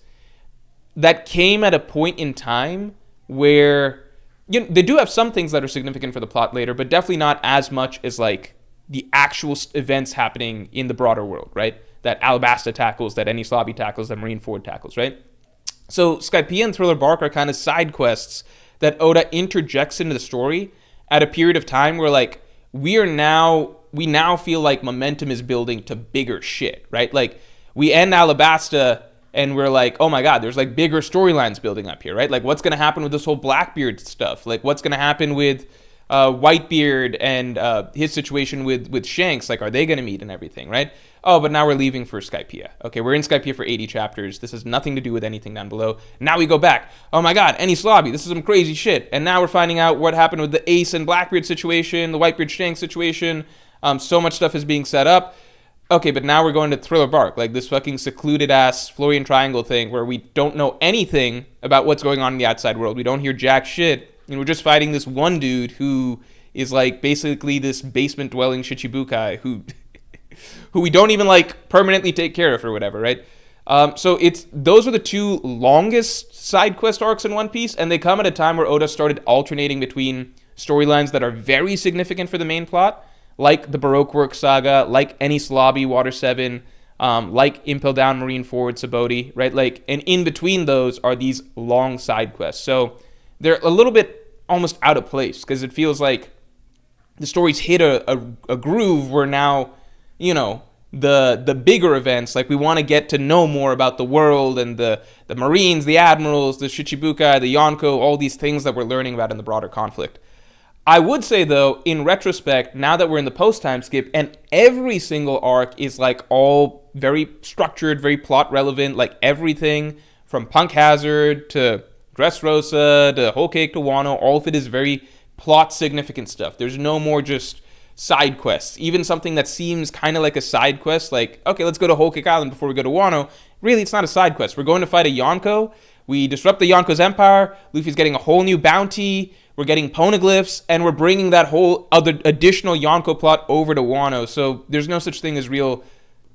that came at a point in time where, they do have some things that are significant for the plot later, but definitely not as much as, like, the actual events happening in the broader world, right? That Alabasta tackles, that Enies Lobby tackles, that Marineford tackles, right? So Skypiea and Thriller Bark are kind of side quests that Oda interjects into the story at a period of time where, like, we now feel like momentum is building to bigger shit, right? Like, we end Alabasta and we're like, oh my god, there's like bigger storylines building up here, right? Like, what's going to happen with this whole Blackbeard stuff? Like, what's going to happen with Whitebeard and his situation with Shanks? Like, are they going to meet and everything, right? oh, but now we're leaving for Skypiea. Okay, we're in Skypiea for 80 chapters. This has nothing to do with anything down below. Now we go back. Oh my god, Enies Lobby, this is some crazy shit. And now we're finding out what happened with the Ace and Blackbeard situation, the Whitebeard Shanks situation. So much stuff is being set up. Okay, but now we're going to Thriller Bark, like this fucking secluded-ass Florian Triangle thing where we don't know anything about what's going on in the outside world. We don't hear jack shit, and we're just fighting this one dude who is, like, basically this basement-dwelling Shichibukai who we don't even, like, permanently take care of or whatever, right? So those are the two longest side quest arcs in One Piece, and they come at a time where Oda started alternating between storylines that are very significant for the main plot, like the Baroque Work Saga, like Enies Lobby, Water 7, like Impel Down, Marineford, Sabaody, right? Like, and in between those are these long side quests. So they're a little bit almost out of place because it feels like the stories hit a groove where now, you know, the bigger events, like we want to get to know more about the world and the Marines, the Admirals, the Shichibukai, the Yonko, all these things that we're learning about in the broader conflict. I would say, though, in retrospect, now that we're in the post-time skip, and every single arc is, like, all very structured, very plot-relevant, like, everything from Punk Hazard to Dressrosa to Whole Cake to Wano, all of it is very plot-significant stuff. There's no more just side quests. Even something that seems kind of like a side quest, like, okay, let's go to Whole Cake Island before we go to Wano. Really, it's not a side quest. We're going to fight a Yonko. We disrupt the Yonko's empire. Luffy's getting a whole new bounty. We're getting poneglyphs, and we're bringing that whole other additional Yonko plot over to Wano. So there's no such thing as real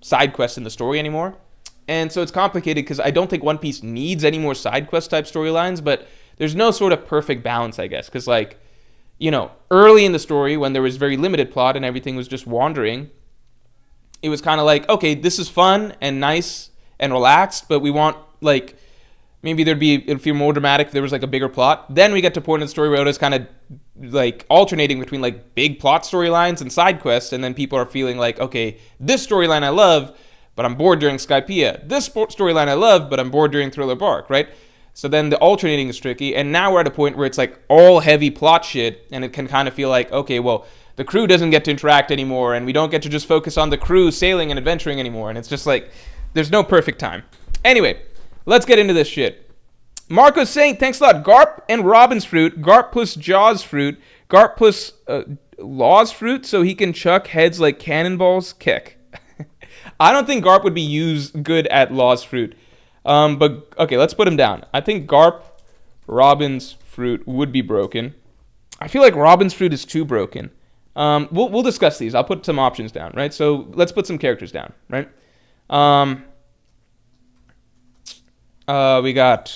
side quests in the story anymore. And so it's complicated because I don't think One Piece needs any more side quest type storylines, but there's no sort of perfect balance, I guess. Because, like, you know, early in the story when there was very limited plot and everything was just wandering, it was kind of like, okay, this is fun and nice and relaxed, but we want, like, maybe it'd feel more dramatic if there was, like, a bigger plot. Then we get to a point in the story where Oda's kind of, like, alternating between, like, big plot storylines and side quests, and then people are feeling like, okay, this storyline I love, but I'm bored during Skypiea. This storyline I love, but I'm bored during Thriller Bark, right? So then the alternating is tricky, and now we're at a point where it's, like, all heavy plot shit, and it can kind of feel like, okay, well, the crew doesn't get to interact anymore, and we don't get to just focus on the crew sailing and adventuring anymore, and it's just like, there's no perfect time. Anyway, let's get into this shit. Marco's saying, thanks a lot. Garp and Robin's fruit. Garp plus Jaws fruit. Garp plus Law's fruit so he can chuck heads like cannonballs. Kick. I don't think Garp would be used good at Law's fruit. But, okay, let's put him down. I think Garp, Robin's fruit would be broken. I feel like Robin's fruit is too broken. We'll discuss these. I'll put some options down, right? So let's put some characters down, right? We got...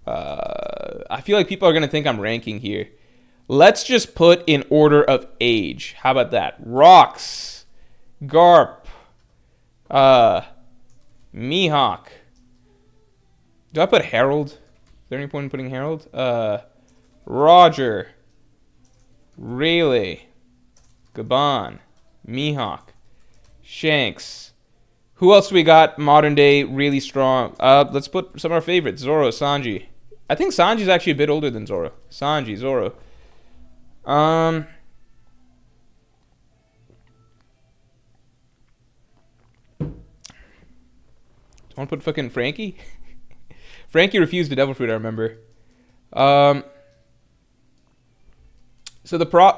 I feel like people are going to think I'm ranking here. Let's just put in order of age. How about that? Rox, Garp, Mihawk. Do I put Harold? Is there any point in putting Harold? Roger, Rayleigh, Gabon, Mihawk, Shanks. Who else do we got modern day really strong? Let's put some of our favorites. Zoro, Sanji. I think Sanji's actually a bit older than Zoro. Sanji, Zoro. Do I want to put fucking Frankie? Frankie refused the devil fruit, I remember. So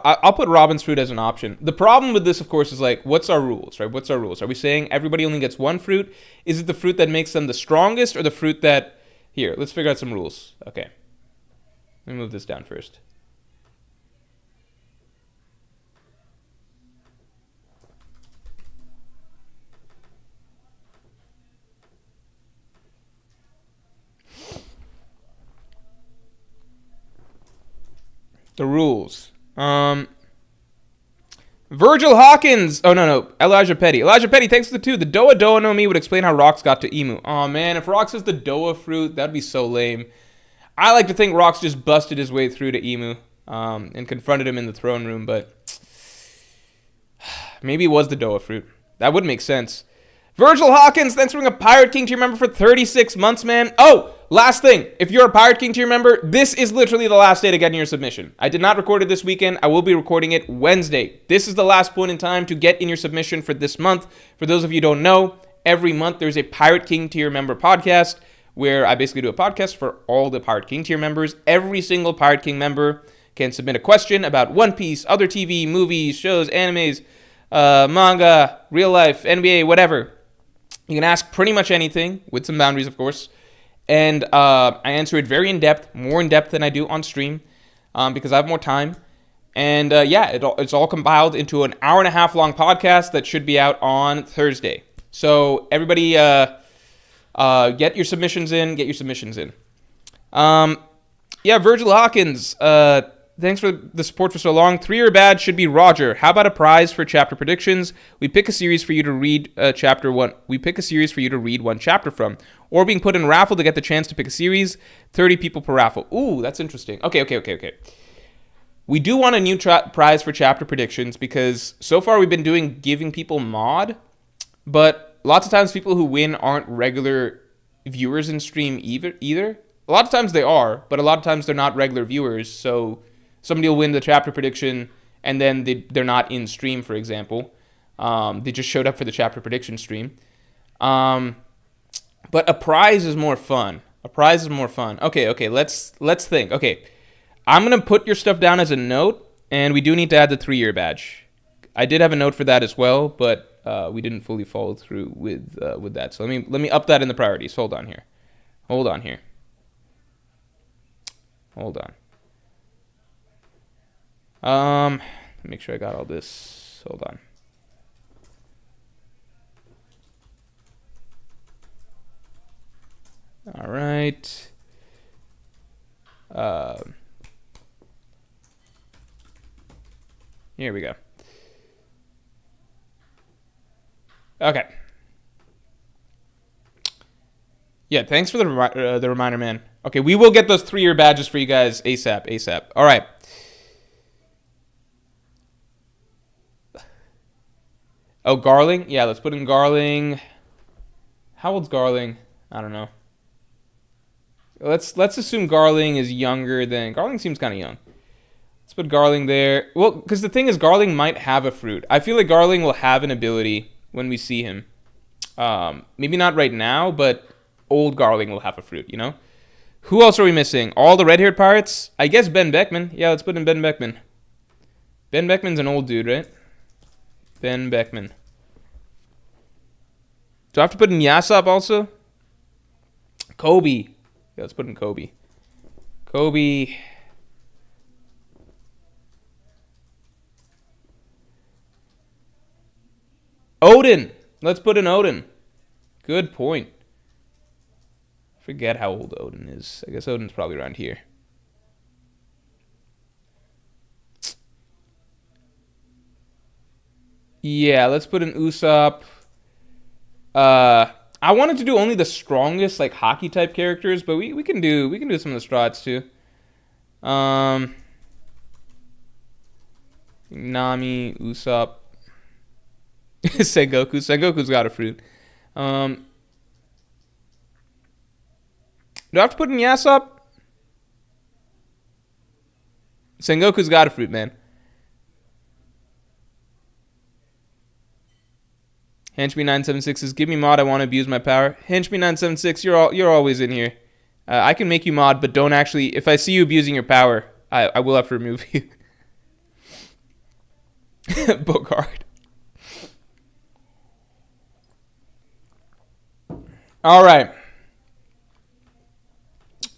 I'll put Robin's fruit as an option. The problem with this, of course, is like, what's our rules, right? What's our rules? Are we saying everybody only gets one fruit? Is it the fruit that makes them the strongest or the fruit that... Here, let's figure out some rules. Okay. Let me move this down first. The rules. Virgil Hawkins. Oh, no. Elijah Petty. Elijah Petty, thanks for the 2. The Doa Doa no Mi would explain how Rox got to Emu. Oh, man. If Rox is the Doa fruit, that'd be so lame. I like to think Rox just busted his way through to Emu and confronted him in the throne room, but maybe it was the Doa fruit. That would make sense. Virgil Hawkins, thanks for being a Pirate King to your member for 36 months, man. Oh, last thing. If you're a Pirate King tier member, this is literally the last day to get in your submission. I did not record it this weekend. I will be recording it Wednesday. This is the last point in time to get in your submission for this month. For those of you who don't know, every month there's a Pirate King tier member podcast where I basically do a podcast for all the Pirate King tier members. Every single Pirate King member can submit a question about One Piece, other TV, movies, shows, animes, manga, real life, NBA, whatever. You can ask pretty much anything, with some boundaries, of course. And I answer it very in-depth, more in-depth than I do on stream, because I have more time. And it's all compiled into an hour-and-a-half long podcast that should be out on Thursday. So everybody get your submissions in. Virgil Hawkins, thanks for the support for so long. 3-year badge should be Roger. How about a prize for chapter predictions? We pick a series for you to read chapter one. We pick a series for you to read one chapter from, or being put in raffle to get the chance to pick a series. 30 people per raffle. Ooh, that's interesting. Okay. We do want a new prize for chapter predictions because so far we've been giving people mod, but lots of times people who win aren't regular viewers in stream either. A lot of times they are, but a lot of times they're not regular viewers, so somebody will win the chapter prediction, and then they're not in stream, for example. They just showed up for the chapter prediction stream. But a prize is more fun. Okay, let's think. Okay, I'm going to put your stuff down as a note, and we do need to add the 3-year badge. I did have a note for that as well, but we didn't fully follow through with that. So let me up that in the priorities. Hold on here. Hold on. Make sure I got all this. Hold on. All right. Here we go. Okay. Yeah, thanks for the reminder, man. Okay, we will get those 3-year badges for you guys ASAP. All right. Oh, Garling? Yeah, let's put in Garling. How old's Garling? I don't know. Let's assume Garling is younger than... Garling seems kind of young. Let's put Garling there. Well, because the thing is, Garling might have a fruit. I feel like Garling will have an ability when we see him. Maybe not right now, but old Garling will have a fruit, you know? Who else are we missing? All the red-haired pirates? I guess Ben Beckman. Yeah, let's put in Ben Beckman. Ben Beckman's an old dude, right? Ben Beckman. Do I have to put in Yasop also? Kobe. Yeah, let's put in Kobe. Odin. Let's put in Odin. Good point. Forget how old Odin is. I guess Odin's probably around here. Yeah, let's put in Usopp. I wanted to do only the strongest, like, hockey type characters, but we can do some of the strats too. Nami, Usopp, Sengoku. Sengoku's got a fruit. Do I have to put in Yasop? Sengoku's got a fruit, man. Henchme976 says, give me mod, I want to abuse my power. Henchme976, you're always in here. I can make you mod, but don't actually... If I see you abusing your power, I will have to remove you. Bogard. All right.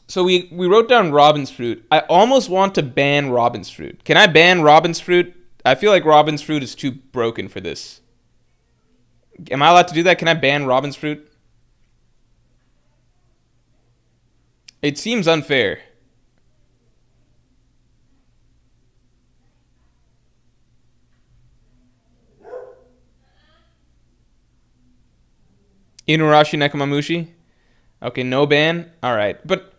So we wrote down Robin's fruit. I almost want to ban Robin's fruit. Can I ban Robin's fruit? I feel like Robin's fruit is too broken for this. Am I allowed to do that? Can I ban Robin's fruit? It seems unfair. Inuarashi Nekomamushi? Okay, no ban. All right. But,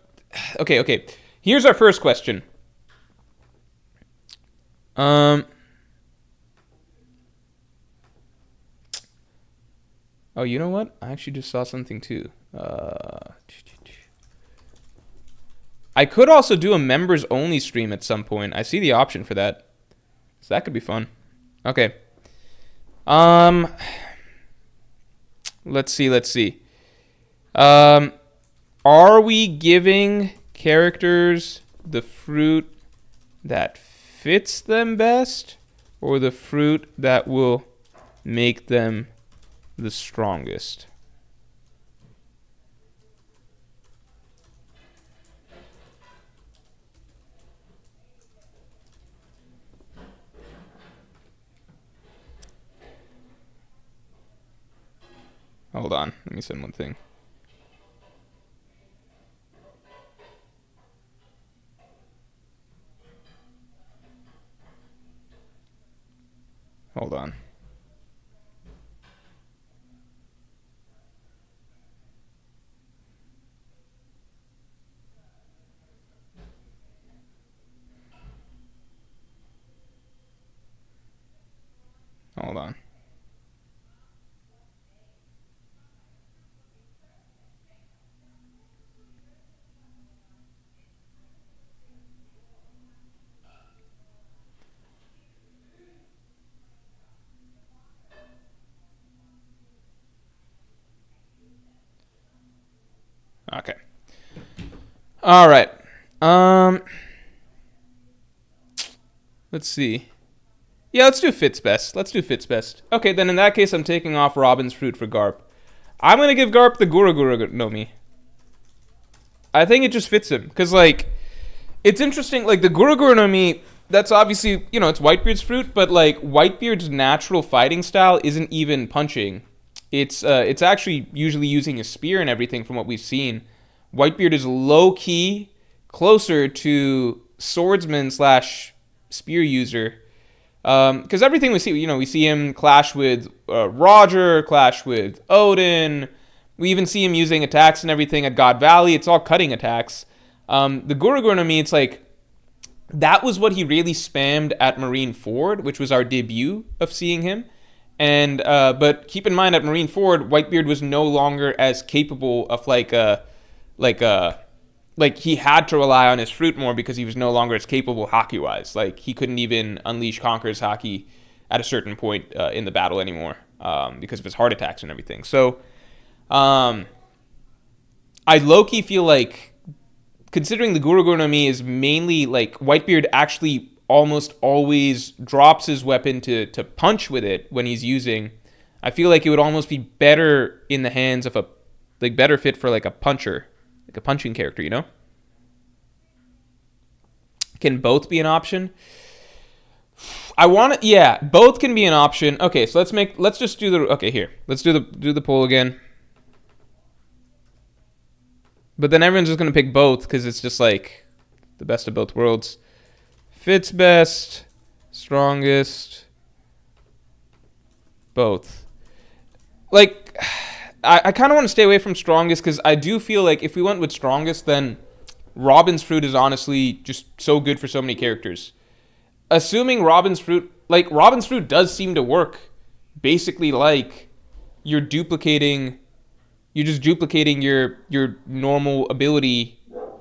okay. Here's our first question. Oh, you know what? I actually just saw something too. I could also do a members only stream at some point. I see the option for that. So that could be fun. Okay. Let's see. Are we giving characters the fruit that fits them best, or the fruit that will make them the strongest? Hold on, let me send one thing. Hold on. Hold on. Okay. All right. Let's see. Yeah, let's do fits best. Okay, then in that case, I'm taking off Robin's fruit for Garp. I'm gonna give Garp the Gura Gura no Mi. I think it just fits him because like it's interesting. Like the Gura Gura no Mi, that's obviously it's Whitebeard's fruit, but like Whitebeard's natural fighting style isn't even punching. It's actually usually using a spear and everything from what we've seen. Whitebeard is low key closer to swordsman slash spear user. Because everything we see, we see him clash with Roger, clash with Odin. We even see him using attacks and everything at God Valley. It's all cutting attacks. The Gura Gura no Mi, it's like that was what he really spammed at Marineford, which was our debut of seeing him. And but keep in mind at Marineford, Whitebeard was no longer as capable of like he had to rely on his fruit more because he was no longer as capable hockey-wise. Like he couldn't even unleash Conqueror's Haki at a certain point in the battle anymore because of his heart attacks and everything. So I low-key feel like, considering the Gura Gura no Mi is mainly like Whitebeard actually almost always drops his weapon to punch with it when he's using, I feel like it would almost be better in the hands of better fit for like a puncher. Like a punching character, Can both be an option? Both can be an option. Okay, so let's just do let's do the poll again. But then everyone's just gonna pick both because it's just like the best of both worlds. Fits best, strongest, both. Like, I kind of want to stay away from strongest because I do feel like if we went with strongest, then Robin's fruit is honestly just so good for so many characters. Assuming Robin's fruit does seem to work basically like you're just duplicating your normal ability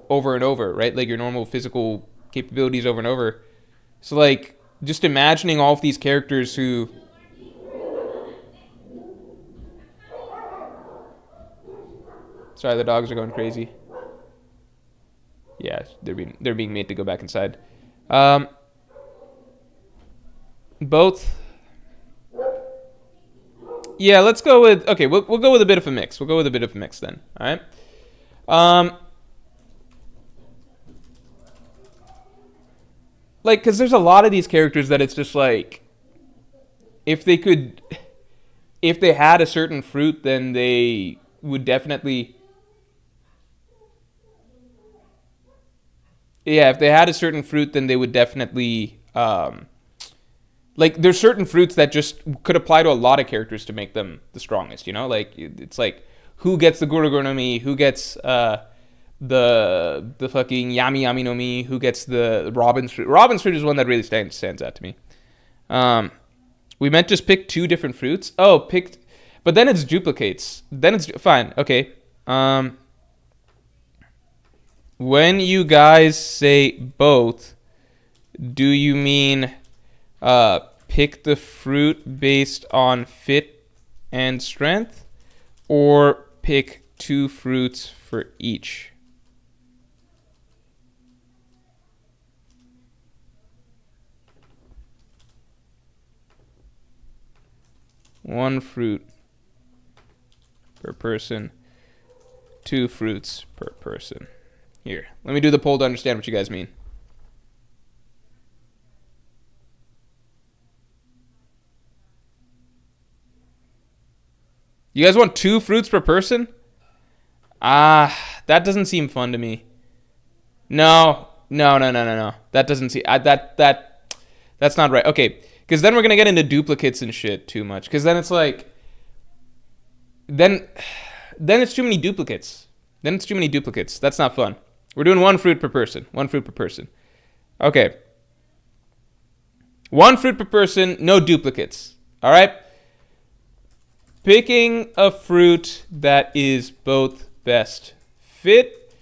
over and over, right? Like your normal physical capabilities over and over. So like just imagining all of these characters who Sorry, the dogs are going crazy. Yeah, they're being made to go back inside. Both. Yeah, let's go with. Okay, we'll go with a bit of a mix. We'll go with a bit of a mix then. All right. Like, because there's a lot of these characters that it's just like, if they had a certain fruit, then they would definitely. Yeah, if they had a certain fruit, then they would definitely. Like, there's certain fruits that just could apply to a lot of characters to make them the strongest, Like, it's like, who gets the Gura Gura no Mi? Who gets the fucking Yami Yami no Mi? Who gets the Robin's fruit? Robin's fruit is one that really stands out to me. We meant just pick two different fruits. Oh, but then it's duplicates. Then it's fine. Okay. When you guys say both, do you mean pick the fruit based on fit and strength, or pick two fruits for each? One fruit per person, two fruits per person. Here, let me do the poll to understand what you guys mean. You guys want two fruits per person? That doesn't seem fun to me. No. That doesn't seem that's not right. Okay, because then we're gonna get into duplicates and shit too much. Because then it's like, then it's too many duplicates. That's not fun. We're doing one fruit per person. Okay. One fruit per person, no duplicates. All right? Picking a fruit that is both best fit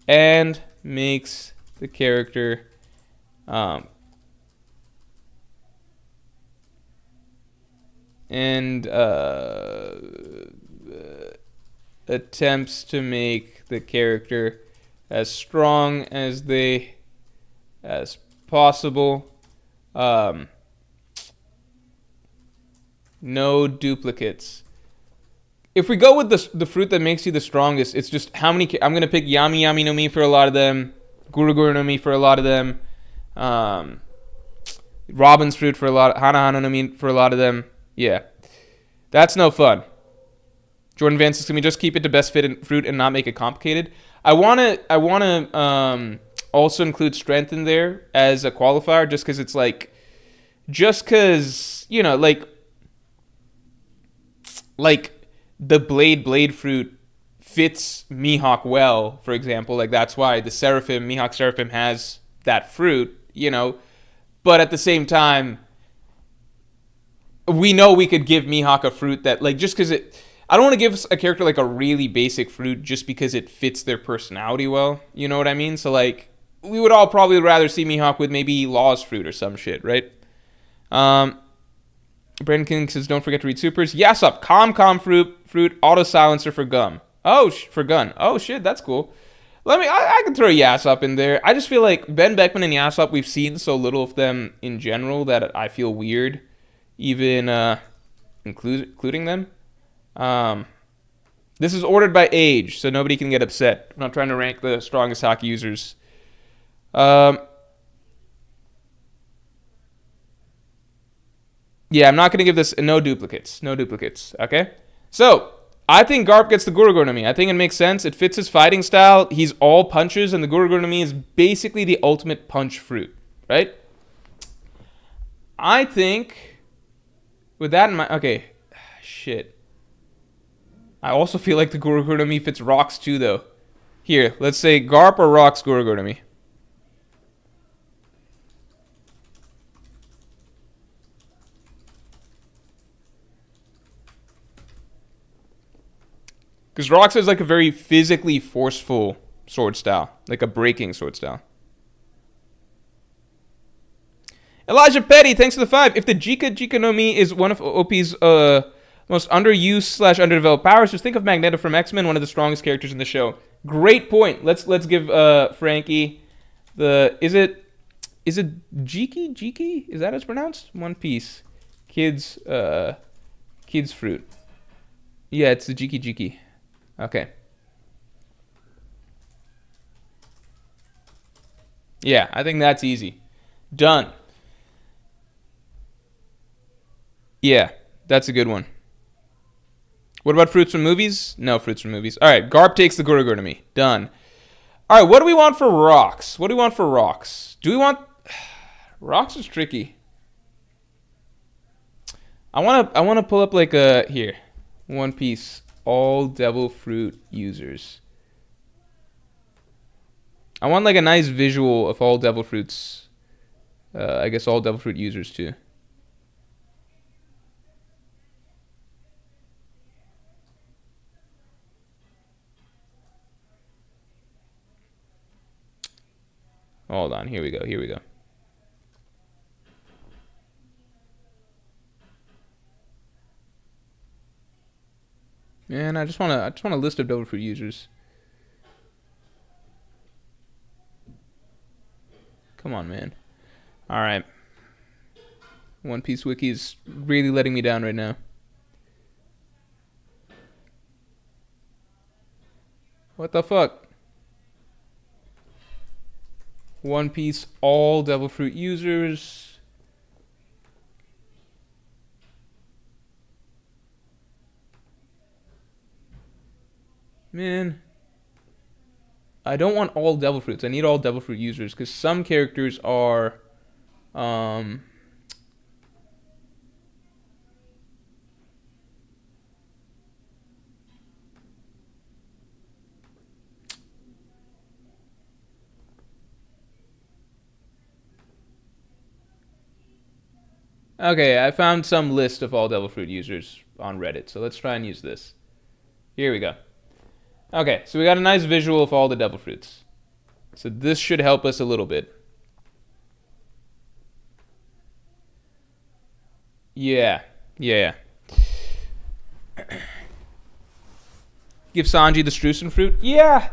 and makes the character attempts to make the character as strong as possible. No duplicates. If we go with the fruit that makes you the strongest, it's just how many. I'm gonna pick Yami Yami no Mi for a lot of them, Guru Guru no Mi for a lot of them, Robin's fruit for a lot, Hana Hana no Mi for a lot of them. Yeah, that's no fun. Jordan Vance says, can we just keep it to best fit fruit and not make it complicated? I wanna also include strength in there as a qualifier, just because it's like, you know, like the blade fruit fits Mihawk well, for example. Like that's why the Mihawk Seraphim has that fruit, you know. But at the same time, we know we could give Mihawk a fruit that, like, just because I don't want to give a character like a really basic fruit just because it fits their personality well. You know what I mean? So like, we would all probably rather see Mihawk with maybe Law's fruit or some shit, right? Brandon King says, don't forget to read supers. Yasop, Calm fruit, auto silencer for gum. For gun. Oh shit, that's cool. I can throw Yasop in there. I just feel like Ben Beckman and Yasop, we've seen so little of them in general that I feel weird even including them. This is ordered by age, so nobody can get upset. I'm not trying to rank the strongest hockey users. Yeah, I'm not going to give this no duplicates. Okay? So, I think Garp gets the Guru no Mi. I think it makes sense. It fits his fighting style. He's all punches, and the Guru no Mi is basically the ultimate punch fruit, right? I think, with that in mind, okay, shit. I also feel like the Guru no Mi fits Rock's too, though. Here, let's say Garp or Rock's Guru no Mi. Because Rox is like a very physically forceful sword style. Like a breaking sword style. Elijah Petty, thanks for the 5. If the Jika no Mi is one of OP's most underused / underdeveloped powers, just think of Magneto from X-Men, one of the strongest characters in the show. Great point. Let's give Frankie the... Is it Jiki? Is that how it's pronounced? One Piece. Kids fruit. Yeah, it's the Jiki. Okay. Yeah, I think that's easy. Done. Yeah, that's a good one. What about fruits from movies? No fruits from movies. All right, Garp takes the Guru no Mi. Done. All right, what do we want for rocks? Do we want... Rocks is tricky. I want to pull up like a... Here. One Piece. All devil fruit users. I want like a nice visual of all devil fruits. I guess all devil fruit users too. Hold on. Here we go. Here we go. Man, I just want a list of Devil Fruit users. Come on, man. All right. One Piece Wiki is really letting me down right now. What the fuck? One Piece, all Devil Fruit users. Man. I don't want all Devil Fruits. I need all Devil Fruit users because some characters are... Okay, I found some list of all Devil Fruit users on Reddit, so let's try and use this. Here we go. Okay, so we got a nice visual of all the Devil Fruits. So this should help us a little bit. Yeah. Give Sanji the Strucin Fruit? Yeah.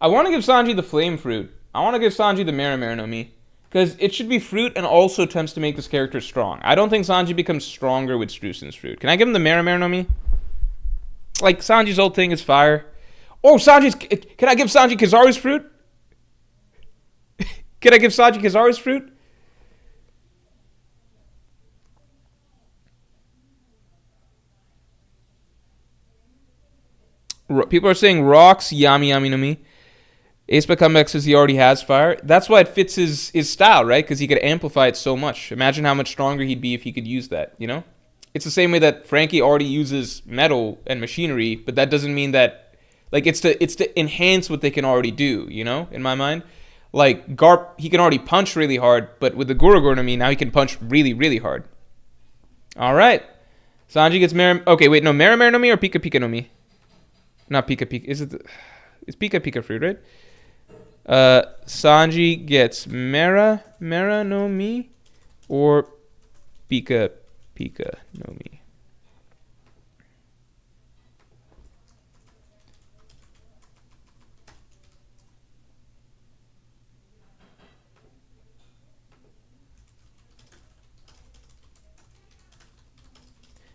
I want to give Sanji the Flame Fruit. I want to give Sanji the Mera no Mi. Because it should be fruit and also attempts to make this character strong. I don't think Sanji becomes stronger with Strucin's fruit. Can I give him the Mera no Mi? Like, Sanji's old thing is fire. Oh, Sanji's... Can I give Sanji Kizaru's fruit? Can I give Sanji Kizaru's fruit? People are saying rocks, Yami no Mi. Ace by Comeback says he already has fire. That's why it fits his style, right? Because he could amplify it so much. Imagine how much stronger he'd be if he could use that, you know? It's the same way that Frankie already uses metal and machinery, but that doesn't mean that... Like, it's to enhance what they can already do, you know? In my mind. Like, Garp, he can already punch really hard, but with the Gorogoro no Mi, now he can punch really, really hard. Alright. Sanji gets Mera... Okay, wait, no. Mera no Mi or Pika Pika no Mi? Not Pika Pika. Is it... It's Pika Pika fruit, right? Sanji gets Mera no Mi or Pika Pika no Mi.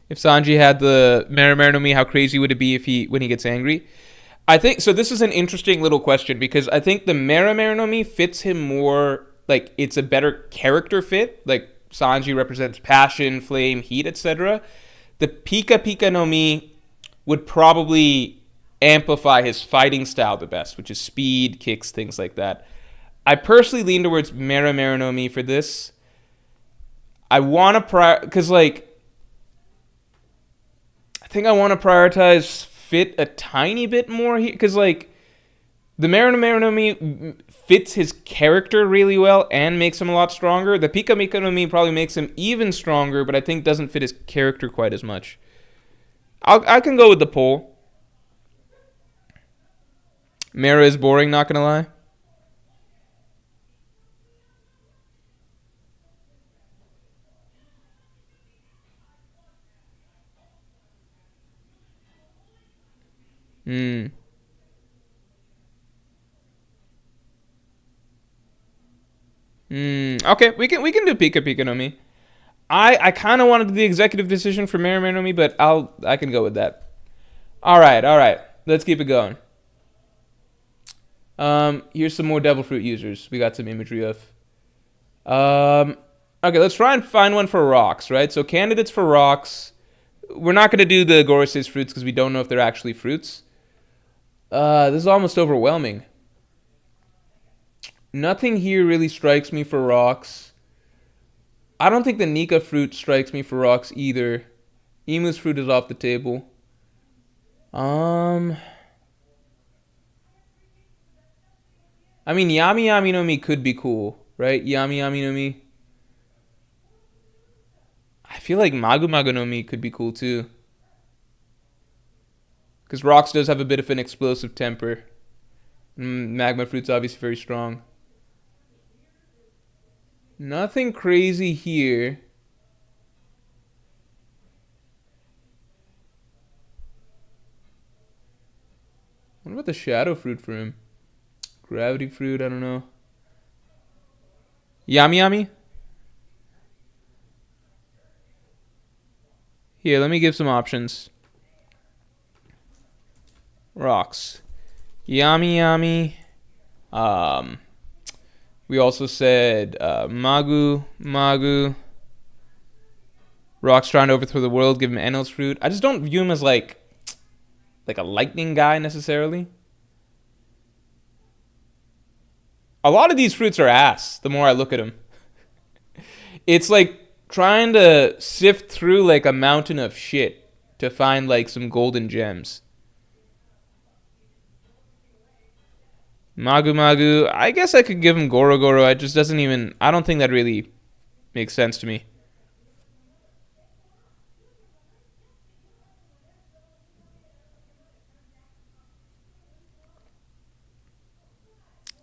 If Sanji had the Mera no Mi, how crazy would it be when he gets angry? I think so. This is an interesting little question because I think the Mera no Mi fits him more. Like, it's a better character fit. Like, Sanji represents passion, flame, heat, etc. The Pika Pika no Mi would probably amplify his fighting style the best, which is speed, kicks, things like that. I personally lean towards Mera no Mi for this. I want to because like I think I want to prioritize fit a tiny bit more here because like the Mera no Mi fits his character really well and makes him a lot stronger. The Pika Pika no Mi probably makes him even stronger, but I think doesn't fit his character quite as much. I can go with the poll. Mera is boring, not gonna lie. Okay, we can do Pika Pika no Mi. I kind of wanted the executive decision for Mera no Mi, but I can go with that. All right. Let's keep it going. Here's some more Devil Fruit users. We got some imagery of. Okay, let's try and find one for rocks, right? So candidates for rocks. We're not going to do the Gorosei's fruits because we don't know if they're actually fruits. This is almost overwhelming. Nothing here really strikes me for rocks. I don't think the Nika fruit strikes me for rocks either. Emu's fruit is off the table. I mean, Yami no Mi could be cool, right? Yami no Mi. I feel like Magu no Mi could be cool too. Because rocks does have a bit of an explosive temper. Magma fruit's obviously very strong. Nothing crazy here. What about the shadow fruit for him? Gravity fruit, I don't know. Yami Yami? Here, let me give some options. Rocks. Yami Yami. We also said Magu. Rock's trying to overthrow the world, give him Enel's fruit. I just don't view him as like a lightning guy necessarily. A lot of these fruits are ass the more I look at them. It's like trying to sift through like a mountain of shit to find like some golden gems. Magu. I guess I could give him Goro. It just doesn't even. I don't think that really makes sense to me.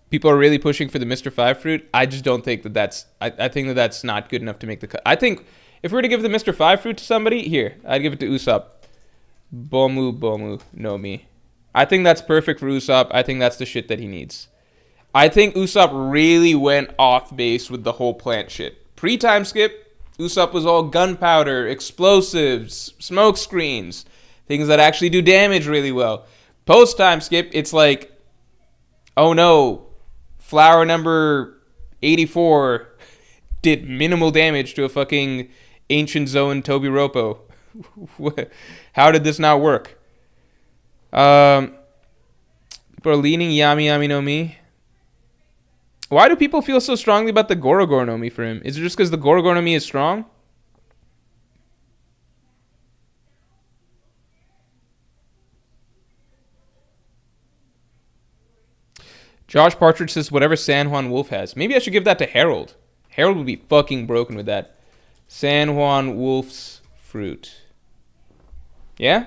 People are really pushing for the Mr. Five fruit. I just don't think that that's. I think that that's not good enough to make the cut. I think if we were to give the Mr. Five fruit to somebody, here, I'd give it to Usopp. Bomu no Mi. I think that's perfect for Usopp. I think that's the shit that he needs. I think Usopp really went off base with the whole plant shit. Pre-time skip, Usopp was all gunpowder, explosives, smoke screens, things that actually do damage really well. Post-time skip, it's like, oh no, flower number 84 did minimal damage to a fucking ancient zone Tobi-Roppo. How did this not work? People are leaning Yami no Mi. Why do people feel so strongly about the Goro no Mi for him? Is it just because the Goro no Mi is strong? Josh Partridge says whatever San Juan Wolf has. Maybe I should give that to Harold. Harold would be fucking broken with that. San Juan Wolf's fruit. Yeah?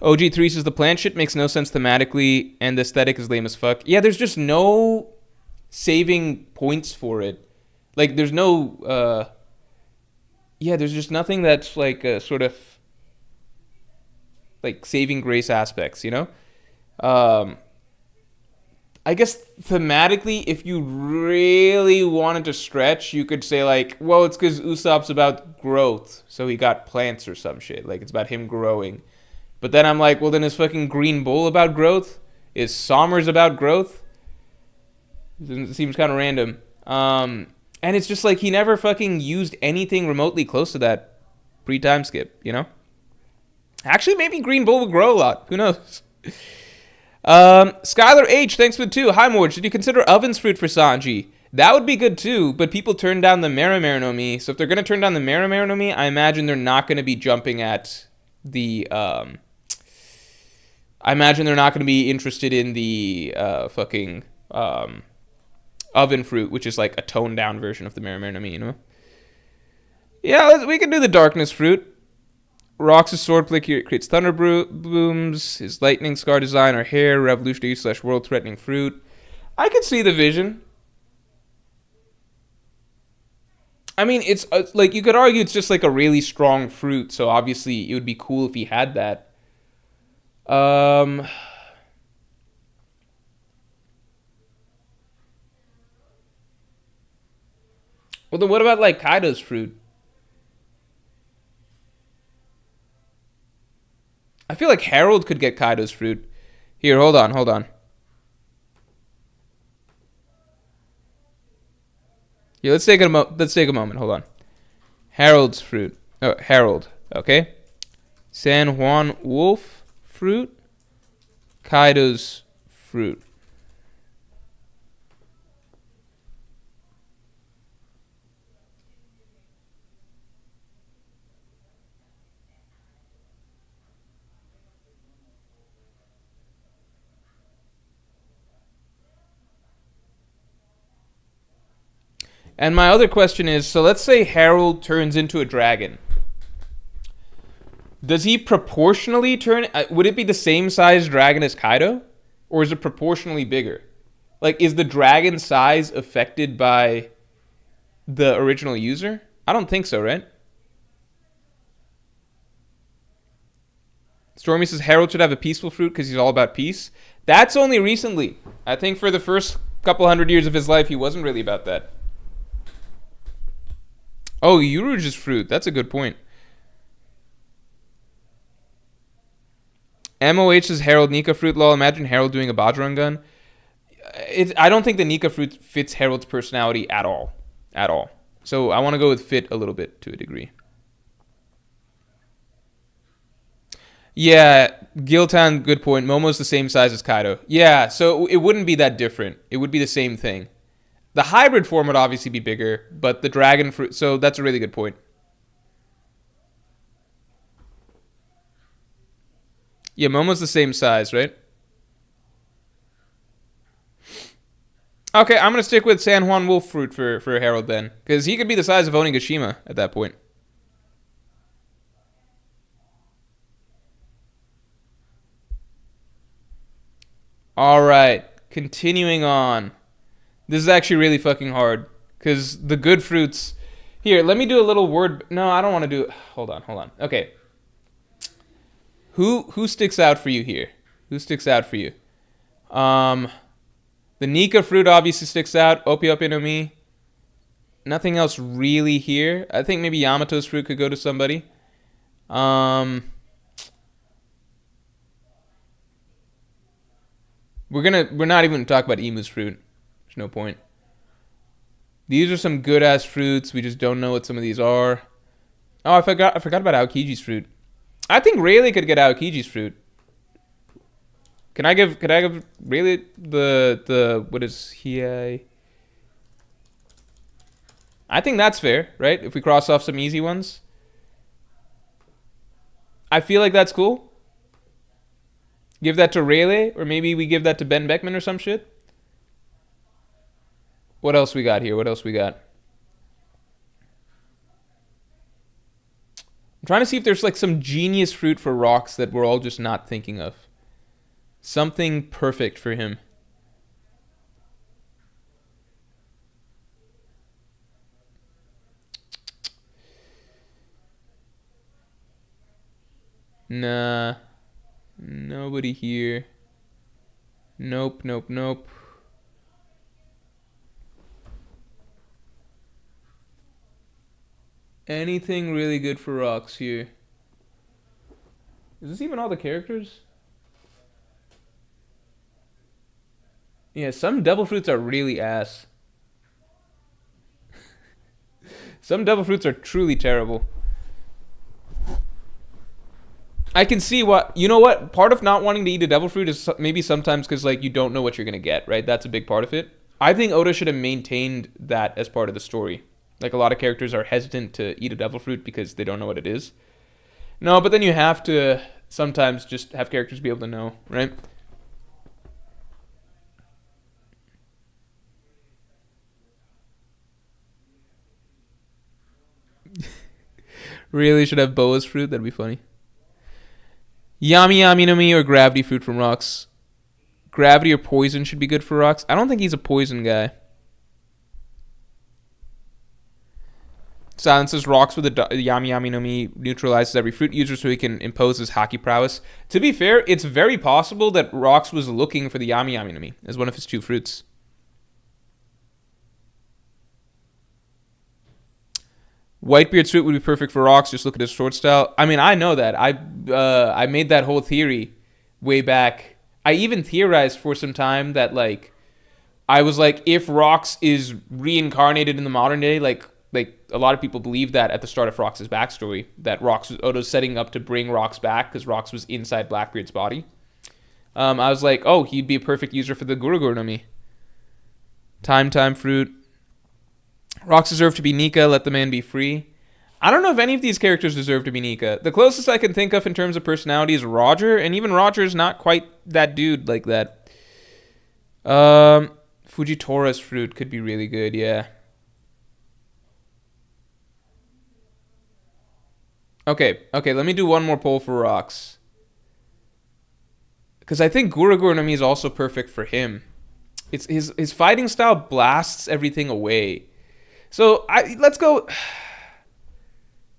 OG3 says the plant shit makes no sense thematically and the aesthetic is lame as fuck. Yeah, there's just no saving points for it. Like, there's no, yeah, there's just nothing that's like a sort of like saving grace aspects, you know? I guess thematically, if you really wanted to stretch, you could say like, well, it's because Usopp's about growth, so he got plants or some shit. Like, it's about him growing. But then I'm like, well, then is fucking Green Bull about growth? Is Sommers about growth? It seems kind of random. And it's just like he never fucking used anything remotely close to that pre-time skip, you know? Actually, maybe Green Bull will grow a lot. Who knows? Skylar H, thanks for the 2. Hi, Morge. Did you consider Oven's fruit for Sanji? That would be good too, but people turned down the Mera no Mi. So if they're going to turn down the Mera no Mi, I imagine they're not going to be jumping at the... I imagine they're not going to be interested in the fucking oven fruit, which is like a toned down version of the Mera no Mi, you know? Yeah, we can do the darkness fruit. Rox' sword flick here creates thunder blooms. His lightning scar design or hair, revolutionary / world threatening fruit. I could see the vision. I mean, it's like you could argue it's just like a really strong fruit, so obviously it would be cool if he had that. Well, then what about like Kaido's fruit? I feel like Harold could get Kaido's fruit. Here, hold on. Yeah, let's take a moment. Hold on. Harold's fruit. Oh, Harold. Okay. San Juan Wolf fruit. Kaido's fruit. And my other question is, so let's say Harold turns into a dragon. Does he proportionally turn? Would it be the same size dragon as Kaido, or is it proportionally bigger? Like, is the dragon size affected by the original user? I don't think so, right? Stormy says Harold should have a peaceful fruit because he's all about peace. That's only recently. I think for the first couple hundred years of his life, he wasn't really about that. Oh, Uruge's fruit. That's a good point. MOH says Harold Nika fruit. Lol, imagine Harold doing a Bajrang gun. I don't think the Nika fruit fits Harold's personality at all. At all. So I want to go with fit a little bit to a degree. Yeah, Giltan, good point. Momo's the same size as Kaido. Yeah, so it wouldn't be that different. It would be the same thing. The hybrid form would obviously be bigger, but the dragon fruit... So that's a really good point. Yeah, Momo's the same size, right? Okay, I'm going to stick with San Juan Wolf fruit for Harold then. Because he could be the size of Onigashima at that point. Alright, continuing on. This is actually really fucking hard. Because the good fruits... Here, let me do a little word... No, I don't want to do... Hold on. Okay. Who sticks out for you here? Who sticks out for you? The Nika fruit obviously sticks out. Opi Opi no Mi. Nothing else really here. I think maybe Yamato's fruit could go to somebody. We're not even talk about Imu's fruit. There's no point. These are some good ass fruits. We just don't know what some of these are. Oh, I forgot about Aokiji's fruit. I think Rayleigh could get Aokiji's fruit. Can I give Rayleigh the what is he? I think that's fair, right? If we cross off some easy ones. I feel like that's cool. Give that to Rayleigh, or maybe we give that to Ben Beckman or some shit. What else we got here? What else we got? I'm trying to see if there's like some genius fruit for Rocks that we're all just not thinking of. Something perfect for him. Nah. Nobody here. Nope. Anything really good for Rocks here? Is this even all the characters? Yeah, some devil fruits are really ass. Some devil fruits are truly terrible. I can see what... You know what? Part of not wanting to eat a devil fruit is maybe sometimes because like you don't know what you're going to get, right? That's a big part of it. I think Oda should have maintained that as part of the story. Like a lot of characters are hesitant to eat a devil fruit because they don't know what it is. No, but then you have to sometimes just have characters be able to know, right? Really should have Boa's fruit. That'd be funny. Yami no Mi or Gravity fruit from Rocks. Gravity or Poison should be good for Rocks. I don't think he's a poison guy. Silences Rocks with a Yami no Mi neutralizes every fruit user so he can impose his haki prowess. To be fair, it's very possible that Rocks was looking for the Yami no Mi as one of his two fruits. Whitebeard's fruit would be perfect for Rocks. Just look at his sword style. I mean, I know that. I made that whole theory way back. I even theorized for some time that like I was like, if Rocks is reincarnated in the modern day, like a lot of people believe that at the start of Rocks' backstory, that Oda's setting up to bring Rocks back because Rocks was inside Blackbeard's body. I was like, oh, he'd be a perfect user for the Guruguru no Mi. Time fruit. Rocks deserve to be Nika, let the man be free. I don't know if any of these characters deserve to be Nika. The closest I can think of in terms of personality is Roger, and even Roger is not quite that dude like that. Fujitora's fruit could be really good, yeah. Okay, let me do one more poll for rocks. Because I think Guragura no Mi is also perfect for him. It's his fighting style blasts everything away. So let's go.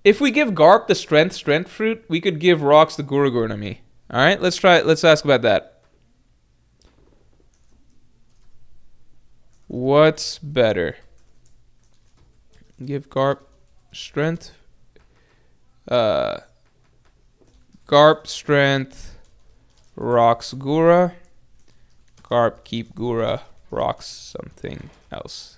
If we give Garp the strength fruit, we could give rocks the Guragura no Mi. All right, let's try. Let's ask about that. What's better? Give Garp strength. Garp strength. Rocks Gura. Garp keep Gura. Rocks something else.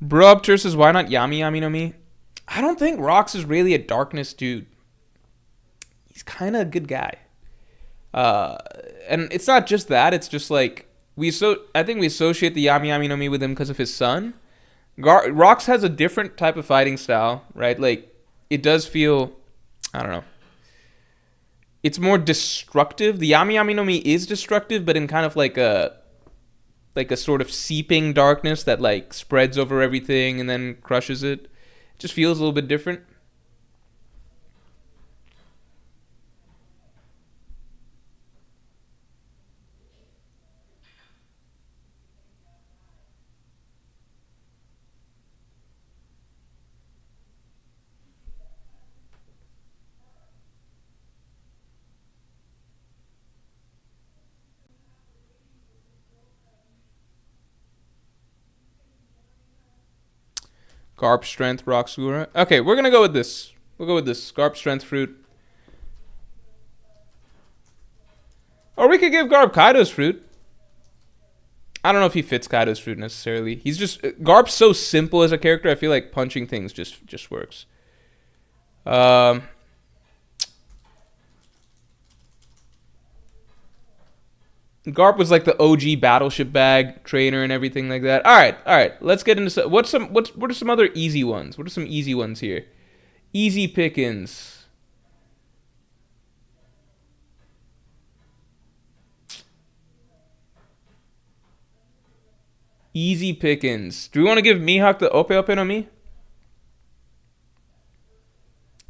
Brubter says, why not Yami Yami no Mi? I don't think Rocks is really a darkness dude. He's kind of a good guy. And it's not just that. It's just like I think we associate the Yami Yami no Mi with him because of his son. Rocks has a different type of fighting style, right? Like it does feel, I don't know. It's more destructive. The Yami Yami no Mi is destructive, but in kind of like a sort of seeping darkness that like spreads over everything and then crushes it. It just feels a little bit different. Garp strength, rock Sugura. Okay, we're gonna go with this. We'll go with this. Garp strength fruit. Or we could give Garp Kaido's fruit. I don't know if he fits Kaido's fruit necessarily. He's just Garp's so simple as a character. I feel like punching things just works. Garp was like the OG battleship bag trainer and everything like that. All right. Let's get into what are some other easy ones? What are some easy ones here? Easy pickings. Easy pickings. Do we want to give Mihawk the Ope Ope no Mi?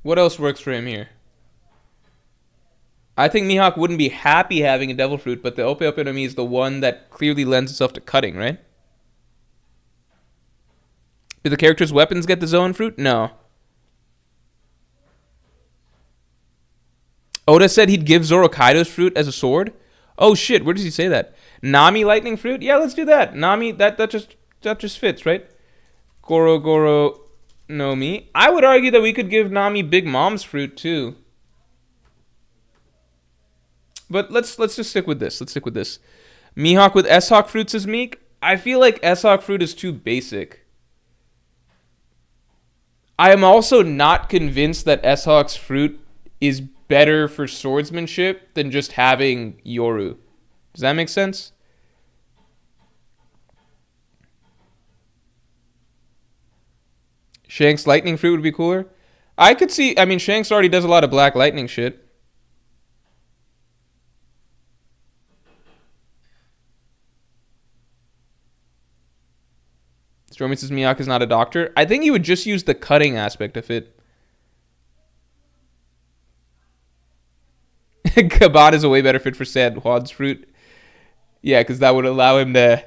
What else works for him here? I think Mihawk wouldn't be happy having a Devil Fruit, but the Ope Ope no Mi is the one that clearly lends itself to cutting, right? Do the character's weapons get the Zoan Fruit? No. Oda said he'd give Zoro Kaido's fruit as a sword. Oh shit, where does he say that? Nami lightning fruit? Yeah, let's do that. Nami, that just fits, right? Goro no Mi. I would argue that we could give Nami Big Mom's fruit too. But let's just stick with this. Let's stick with this. Mihawk with S-Hawk fruits is meek. I feel like S-Hawk fruit is too basic. I am also not convinced that S-Hawk's fruit is better for swordsmanship than just having Yoru. Does that make sense? Shanks lightning fruit would be cooler. I could see, I mean, Shanks already does a lot of black lightning shit. Stromy says Mihawk is not a doctor. I think he would just use the cutting aspect of it. Kabad is a way better fit for Sad Juan's fruit. Yeah, because that would allow him to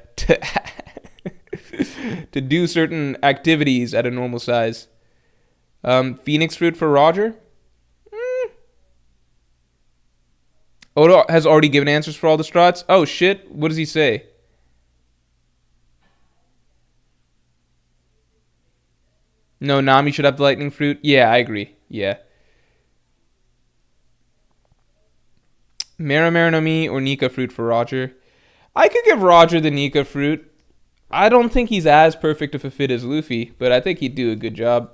to do certain activities at a normal size. Phoenix fruit for Roger. Oda has already given answers for all the strats. Oh shit! What does he say? No, Nami should have the lightning fruit. Yeah, I agree. Yeah. Mera Mera no Mi or Nika fruit for Roger. I could give Roger the Nika fruit. I don't think he's as perfect of a fit as Luffy, but I think he'd do a good job.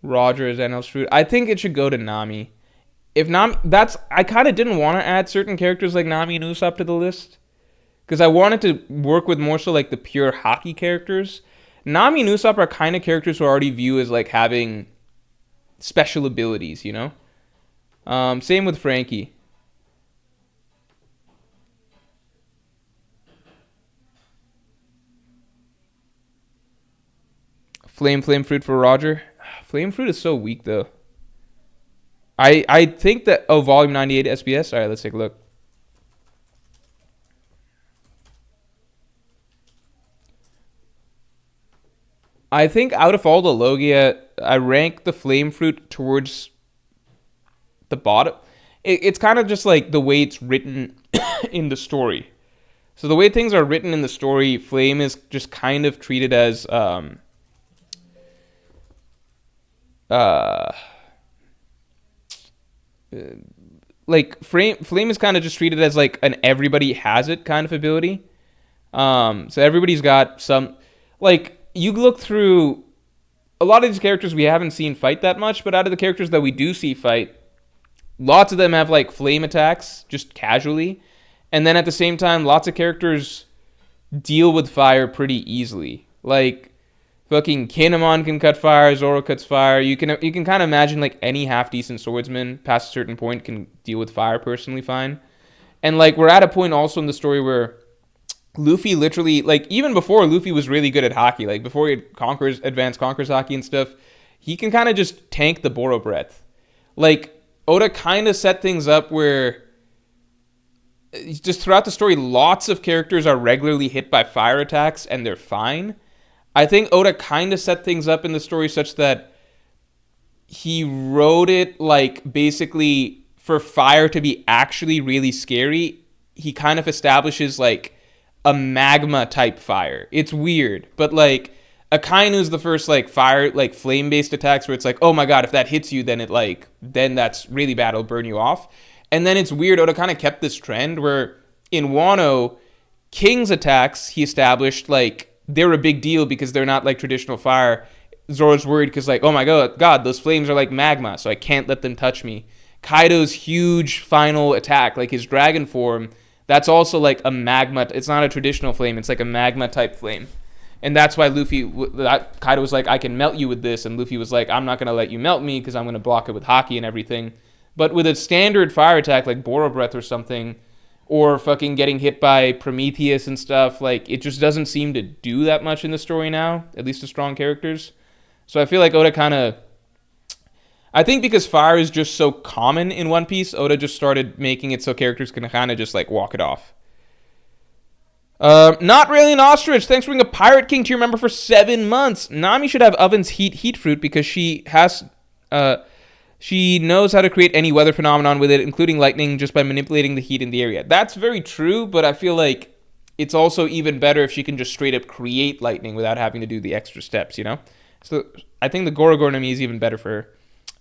Roger is Enel's fruit. I think it should go to Nami. if Nami, that's I kind of didn't want to add certain characters like Nami and Usopp to the list because I wanted to work with more so like the pure hockey characters. Nami and Usopp are kind of characters who I already view as like having special abilities, you know. Same with Frankie. Flame Fruit for Roger. Flame Fruit is so weak though. I think that Volume 98 SBS. All right, let's take a look. I think out of all the Logia, I rank the Flame Fruit towards the bottom. It's kind of just like the way it's written in the story. So the way things are written in the story, Flame is just kind of treated as uh, like Flame is kind of just treated as like an everybody has it kind of ability. So everybody's got some, like, you look through a lot of these characters we haven't seen fight that much, but out of the characters that we do see fight, lots of them have like flame attacks just casually, and then at the same time, lots of characters deal with fire pretty easily. Like fucking Kinemon can cut fire, Zoro cuts fire. You can kind of imagine like any half decent swordsman past a certain point can deal with fire personally fine. And like we're at a point also in the story where Luffy literally, like, even before Luffy was really good at hockey, like, before he had advanced conquers hockey and stuff, he can kind of just tank the Boro Breath. Like, Oda kind of set things up where, just throughout the story, lots of characters are regularly hit by fire attacks, and they're fine. I think Oda kind of set things up in the story such that he wrote it, like, basically, for fire to be actually really scary, he kind of establishes, like, a magma type fire. It's weird, but like Akainu's the first like fire, like flame based attacks where it's like, oh my god, if that hits you, then then that's really bad, it'll burn you off. And then it's weird, Oda kind of kept this trend where in Wano, King's attacks he established like they're a big deal because they're not like traditional fire. Zoro's worried because like, oh my god, those flames are like magma, so I can't let them touch me. Kaido's huge final attack, like his dragon form, that's also like a magma. It's not a traditional flame. It's like a magma type flame. And that's why Kaido was like, I can melt you with this. And Luffy was like, I'm not going to let you melt me because I'm going to block it with haki and everything. But with a standard fire attack like Boro Breath or something, or fucking getting hit by Prometheus and stuff, like it just doesn't seem to do that much in the story now, at least to strong characters. So I feel like Oda kind of, I think because fire is just so common in One Piece, Oda just started making it so characters can kind of just like walk it off. Not really an ostrich. Thanks for being a Pirate King to your member for 7 months. Nami should have Oven's heat fruit because she knows how to create any weather phenomenon with it, including lightning, just by manipulating the heat in the area. That's very true, but I feel like it's also even better if she can just straight up create lightning without having to do the extra steps, you know? So I think the Gorogoro Nami is even better for her.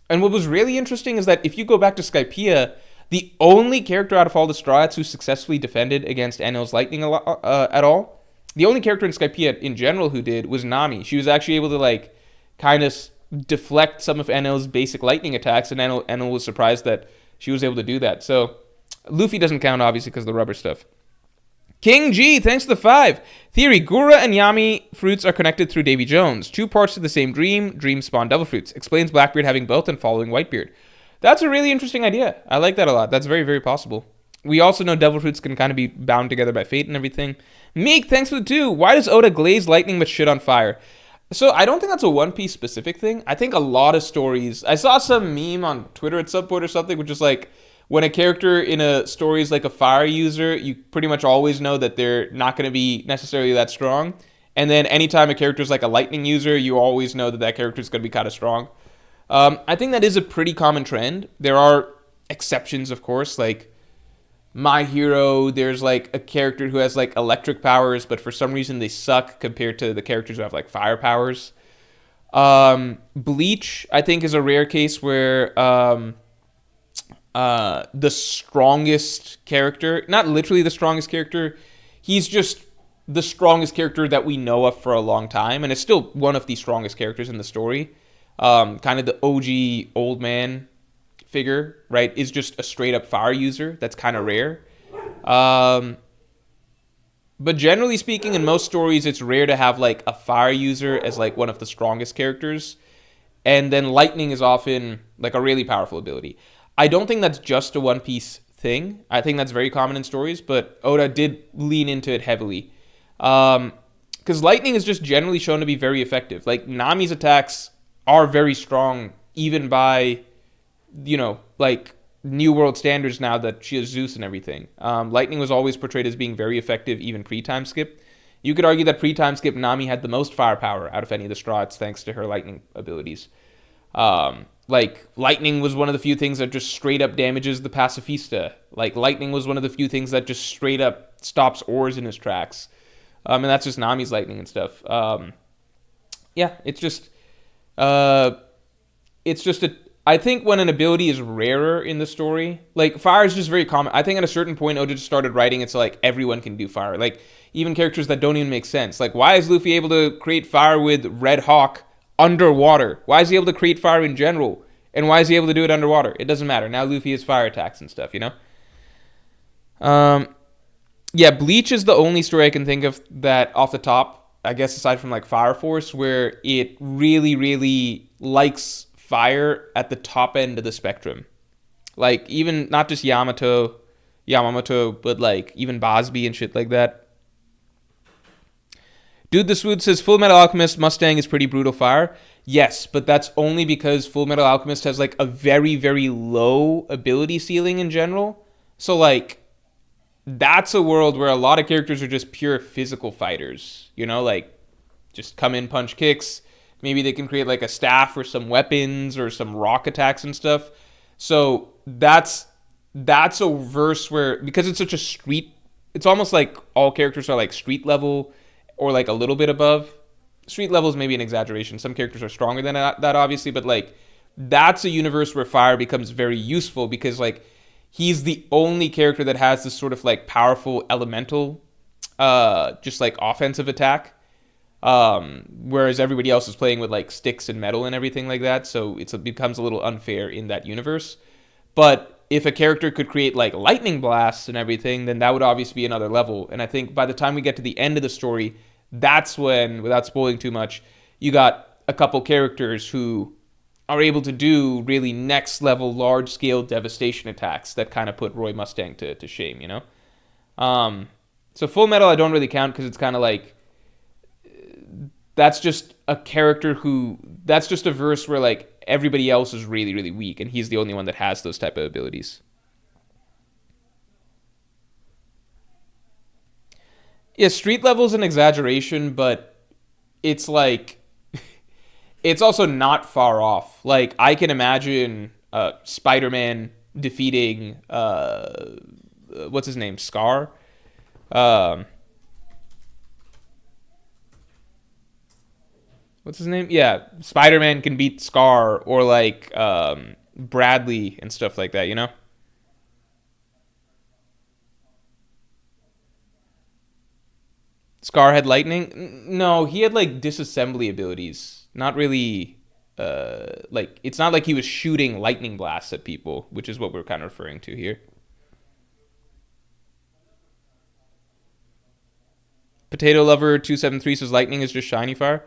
And what was really interesting is that if you go back to Skypiea, the only character out of all the Straw Hats who successfully defended against Enel's lightning at all, the only character in Skypiea in general who did was Nami. She was actually able to like kind of deflect some of Enel's basic lightning attacks, and Enel was surprised that she was able to do that. So Luffy doesn't count obviously because of the rubber stuff. King G, thanks to the 5. Theory, Gura and Yami fruits are connected through Davy Jones. 2 parts to the same dream. Dreams spawn devil fruits. Explains Blackbeard having both and following Whitebeard. That's a really interesting idea. I like that a lot. That's very, very possible. We also know devil fruits can kind of be bound together by fate and everything. Meek, thanks for the 2. Why does Oda glaze lightning but shit on fire? So I don't think that's a One Piece specific thing. I think a lot of stories... I saw some meme on Twitter at some point or something, which is like, when a character in a story is like a fire user, you pretty much always know that they're not going to be necessarily that strong. And then anytime a character is like a lightning user, you always know that character is going to be kind of strong. I think that is a pretty common trend. There are exceptions, of course, like My Hero, there's like a character who has like electric powers, but for some reason they suck compared to the characters who have like fire powers. Bleach, I think, is a rare case where the strongest character, not literally the strongest character, he's just the strongest character that we know of for a long time, and it's still one of the strongest characters in the story. Kind of the OG old man figure, right, is just a straight up fire user. That's kind of rare. Um, but generally speaking, in most stories, it's rare to have like a fire user as like one of the strongest characters. And then lightning is often like a really powerful ability. I don't think that's just a One Piece thing. I think that's very common in stories, but Oda did lean into it heavily. Because lightning is just generally shown to be very effective. Like Nami's attacks are very strong, even by, like New World standards now that she has Zeus and everything. Lightning was always portrayed as being very effective, even pre-time skip. You could argue that pre-time skip Nami had the most firepower out of any of the Strahds thanks to her lightning abilities. Like lightning was one of the few things that just straight up damages the pacifista. Like lightning was one of the few things that just straight up stops Ors in his tracks. And that's just Nami's lightning and stuff. Yeah, I think when an ability is rarer in the story, like fire is just very common. I think at a certain point, Oda just started writing it so like everyone can do fire. Like even characters that don't even make sense. Like why is Luffy able to create fire with Red Hawk underwater? Why is he able to create fire in general? And why is he able to do it underwater? It doesn't matter. Now Luffy has fire attacks and stuff, Yeah, Bleach is the only story I can think of that off the top, I guess aside from like Fire Force, where it really, really likes fire at the top end of the spectrum. Like even not just Yamamoto, but like even Bosby and shit like that. Dude the Swoot says Full Metal Alchemist Mustang is pretty brutal fire. Yes, but that's only because Full Metal Alchemist has like a very, very low ability ceiling in general. So like that's a world where a lot of characters are just pure physical fighters. Like just come in, punch kicks. Maybe they can create like a staff or some weapons or some rock attacks and stuff. So that's a verse where, because it's such a street, it's almost like all characters are like street level or like a little bit above. Street level is maybe an exaggeration. Some characters are stronger than that obviously, but like that's a universe where fire becomes very useful because like he's the only character that has this sort of like powerful elemental, just like offensive attack. Whereas everybody else is playing with like sticks and metal and everything like that, so it becomes a little unfair in that universe. But if a character could create like lightning blasts and everything, then that would obviously be another level. And I think by the time we get to the end of the story, that's when, without spoiling too much, you got a couple characters who are able to do really next level large scale devastation attacks that kind of put Roy Mustang to shame, So Full Metal I don't really count because it's kind of like that's just a character that's just a verse where like everybody else is really, really weak and he's the only one that has those type of abilities. Yeah, street level is an exaggeration, but it's like it's also not far off. Like I can imagine Spider-Man defeating what's his name, Scar. What's his name? Yeah, Spider-Man can beat Scar or like Bradley and stuff like that, Scar had lightning? No, he had like disassembly abilities. Not really like it's not like he was shooting lightning blasts at people, which is what we're kind of referring to here. Potato Lover 273 says lightning is just shiny fire.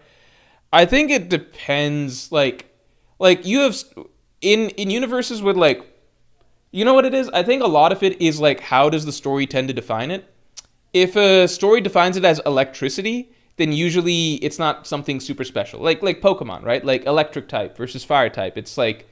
I think it depends. Like you have in universes with like, you know what it is? I think a lot of it is like how does the story tend to define it? If a story defines it as electricity, then usually it's not something super special. Like Pokemon, right? Like electric type versus fire type. It's like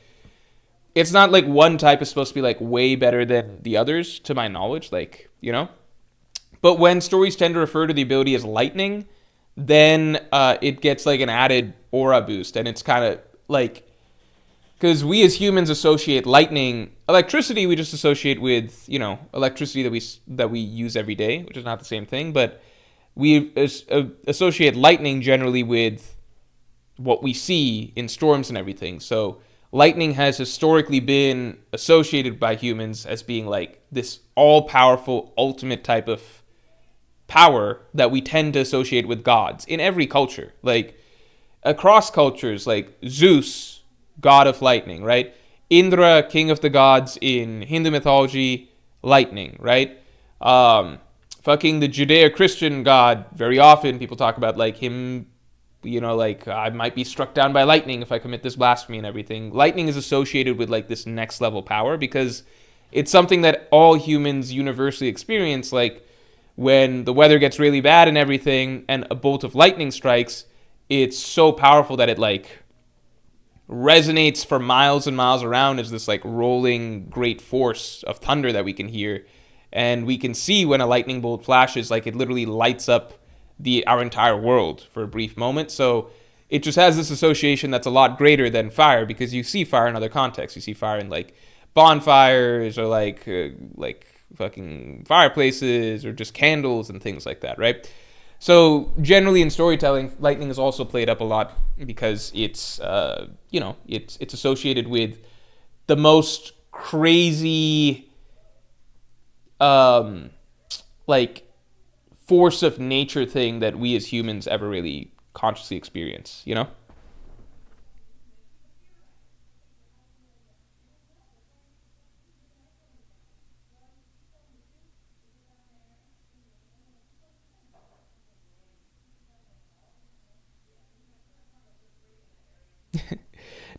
it's not like one type is supposed to be like way better than the others, to my knowledge. But when stories tend to refer to the ability as lightning, then it gets like an added aura boost, and it's kind of like because we as humans associate electricity we just associate with electricity that we use every day, which is not the same thing, but we associate lightning generally with what we see in storms and everything. So lightning has historically been associated by humans as being like this all-powerful ultimate type of power that we tend to associate with gods in every culture. Like across cultures, like Zeus, god of lightning, right? Indra, king of the gods in Hindu mythology, lightning, right? Fucking the Judeo-Christian god, very often people talk about like him, like I might be struck down by lightning if I commit this blasphemy and everything. Lightning is associated with like this next level power because it's something that all humans universally experience. Like when the weather gets really bad and everything and a bolt of lightning strikes, it's so powerful that it like resonates for miles and miles around as this like rolling great force of thunder that we can hear. And we can see when a lightning bolt flashes, like it literally lights up our entire world for a brief moment. So it just has this association that's a lot greater than fire, because you see fire in other contexts. You see fire in like bonfires or like fucking fireplaces or just candles and things like that, right? So generally in storytelling, lightning is also played up a lot because it's it's associated with the most crazy like force of nature thing that we as humans ever really consciously experience, you know?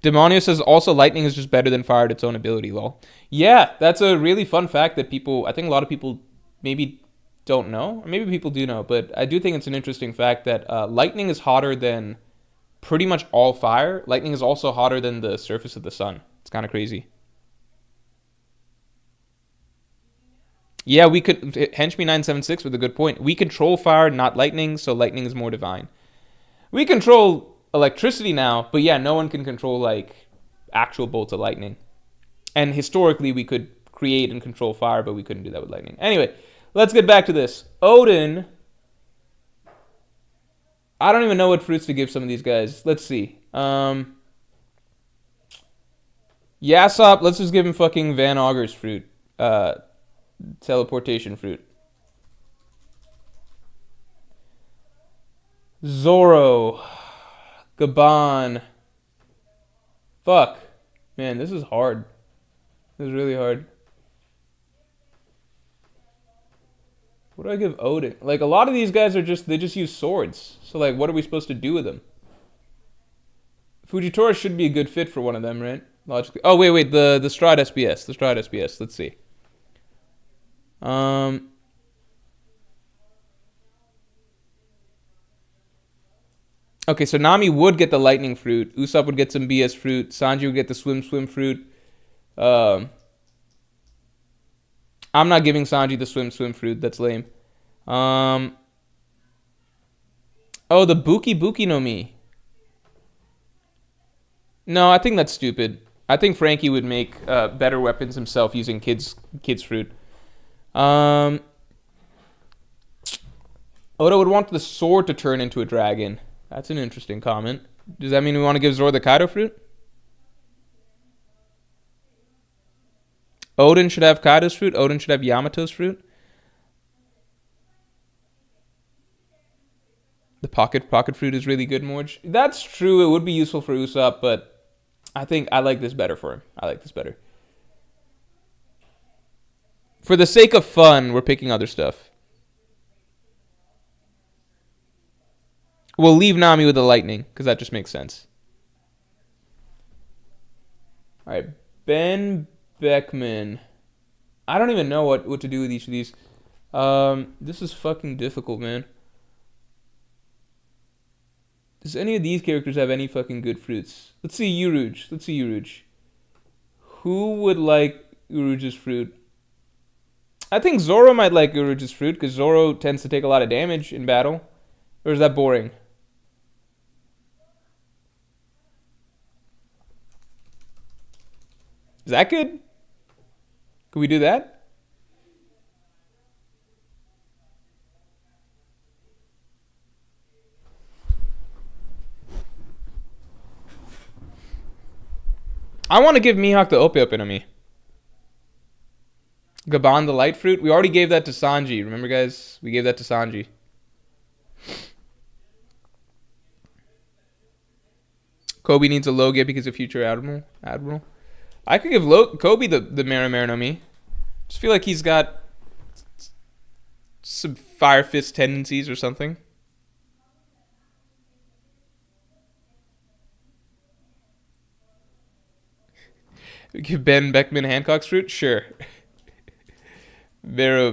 Demonio says also lightning is just better than fire at its own ability, lol. Yeah, that's a really fun fact that I think a lot of people maybe don't know, or maybe people do know, but I do think it's an interesting fact that lightning is hotter than pretty much all fire. Lightning is also hotter than the surface of the sun. It's kind of crazy. Yeah, we could. Henchme976 with a good point. We control fire, not lightning, so lightning is more divine. We control electricity now, but yeah, no one can control like actual bolts of lightning. And historically, we could create and control fire, but we couldn't do that with lightning. Anyway, let's get back to this. Odin. I don't even know what fruits to give some of these guys. Let's see. Yasop, let's just give him fucking Van Augur's fruit. Teleportation fruit. Zoro. Gaban. Fuck. Man, this is hard. This is really hard. What do I give Odin? Like, a lot of these guys they just use swords. So, like, what are we supposed to do with them? Fujitora should be a good fit for one of them, right? Logically. Oh, wait, the Strahd SBS. The Strahd SBS. Let's see. Okay, so Nami would get the lightning fruit. Usopp would get some BS fruit. Sanji would get the swim fruit. Um, I'm not giving Sanji the swim fruit. That's lame. Um, oh, the Buki no Mi. No, I think that's stupid. I think Frankie would make better weapons himself using kids fruit. Oda would want the sword to turn into a dragon. That's an interesting comment. Does that mean we want to give Zoro the Kaido fruit? Odin should have Kaido's fruit. Odin should have Yamato's fruit. The pocket fruit is really good, Morge. That's true. It would be useful for Usopp, but I think I like this better for him. I like this better. For the sake of fun, we're picking other stuff. We'll leave Nami with the lightning, because that just makes sense. Alright, Ben Beckman. I don't even know what to do with each of these. This is fucking difficult, man. Does any of these characters have any fucking good fruits? Let's see Uruj. Who would like Uruj's fruit? I think Zoro might like Uruj's fruit, because Zoro tends to take a lot of damage in battle. Or is that boring? Is that good? Could we do that? I want to give Mihawk the Ope Ope no Mi. Gaban the light fruit. We already gave that to Sanji. Remember, guys? We gave that to Sanji. Kobe needs a Logia because of future Admiral. I could give Kobe the Marimar no Mi. Just feel like he's got some Fire Fist tendencies or something. Give Ben Beckman Hancock's fruit? Sure. Vero,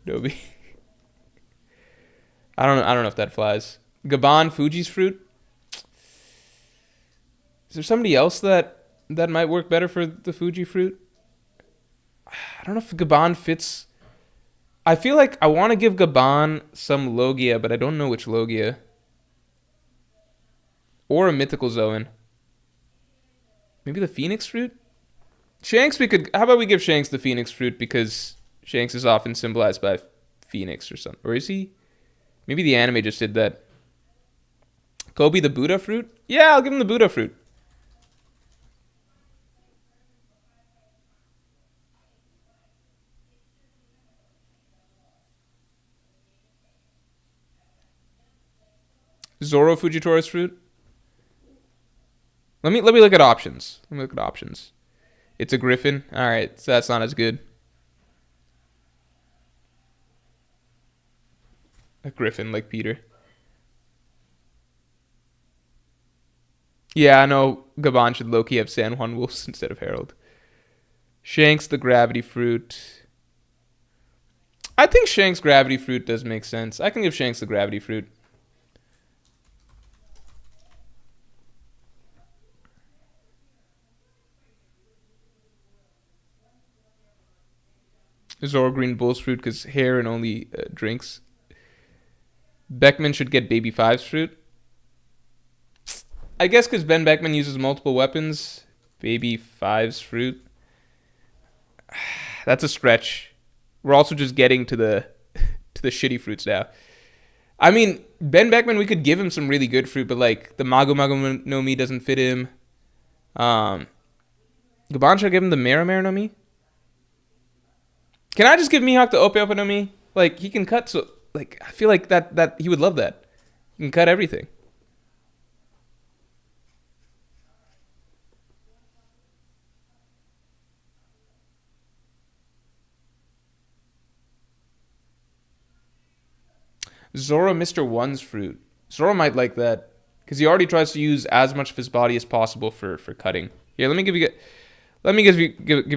Nobi. I don't know if that flies. Gabon Fuji's fruit? Is there somebody else that might work better for the Fuji fruit? I don't know if Gabon fits. I feel like I want to give Gabon some Logia, but I don't know which Logia. Or a mythical Zoan. Maybe the Phoenix fruit? Shanks, we could. How about we give Shanks the Phoenix fruit because Shanks is often symbolized by Phoenix or something. Or is he? Maybe the anime just did that. Kobe the Buddha fruit? Yeah, I'll give him the Buddha fruit. Zoro Fujitora's fruit? Let me look at options. Let me look at options. It's a Griffin. All right, so that's not as good. A Griffin like Peter. Yeah, I know Gabon should low-key have San Juan Wolves instead of Harold. Shanks the Gravity Fruit. I think Shanks Gravity Fruit does make sense. I can give Shanks the Gravity Fruit. Zoro Green Bull's fruit because hair and only drinks. Beckman should get Baby Five's fruit. I guess because Ben Beckman uses multiple weapons. Baby Five's fruit. That's a stretch. We're also just getting to the to the shitty fruits now. I mean, Ben Beckman, we could give him some really good fruit, but like the Mago Mago no Mi doesn't fit him. Gaban, should I give him the Marimar no Mi? Can I just give Mihawk the Ope Ope no Mi? Like he can cut, so like I feel like that he would love that. He can cut everything. Zoro Mr. One's fruit. Zoro might like that because he already tries to use as much of his body as possible for cutting. Here, let me give you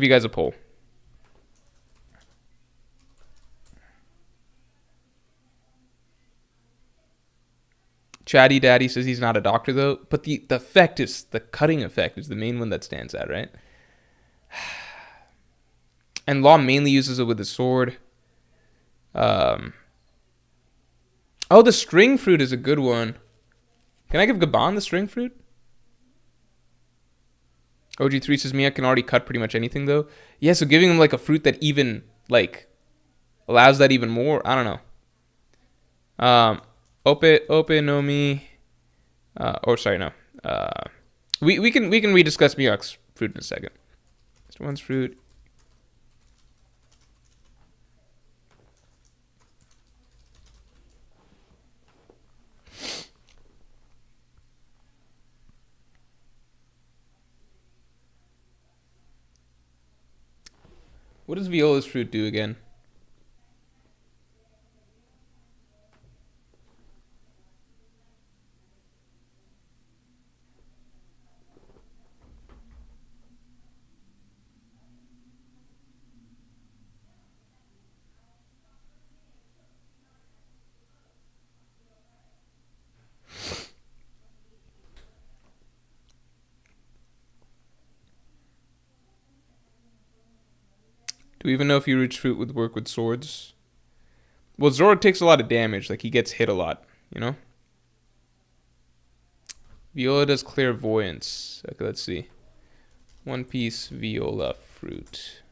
guys a poll. Chatty Daddy says he's not a doctor though, but the effect is the cutting effect is the main one that stands out, right? And Law mainly uses it with the sword. Um, oh, the string fruit is a good one. Can I give Gaban the string fruit? OG3 says Mia can already cut pretty much anything though. Yeah, so giving him like a fruit that even like allows that even more. I don't know. Ope no Mi. Or sorry, no. We can rediscuss Miyak's fruit in a second. Mr. One's fruit. What does Viola's fruit do again? Do we even know if Yuru's fruit would work with swords? Well, Zoro takes a lot of damage. Like, he gets hit a lot, you know? Viola does clairvoyance. Okay, let's see. One Piece Viola fruit.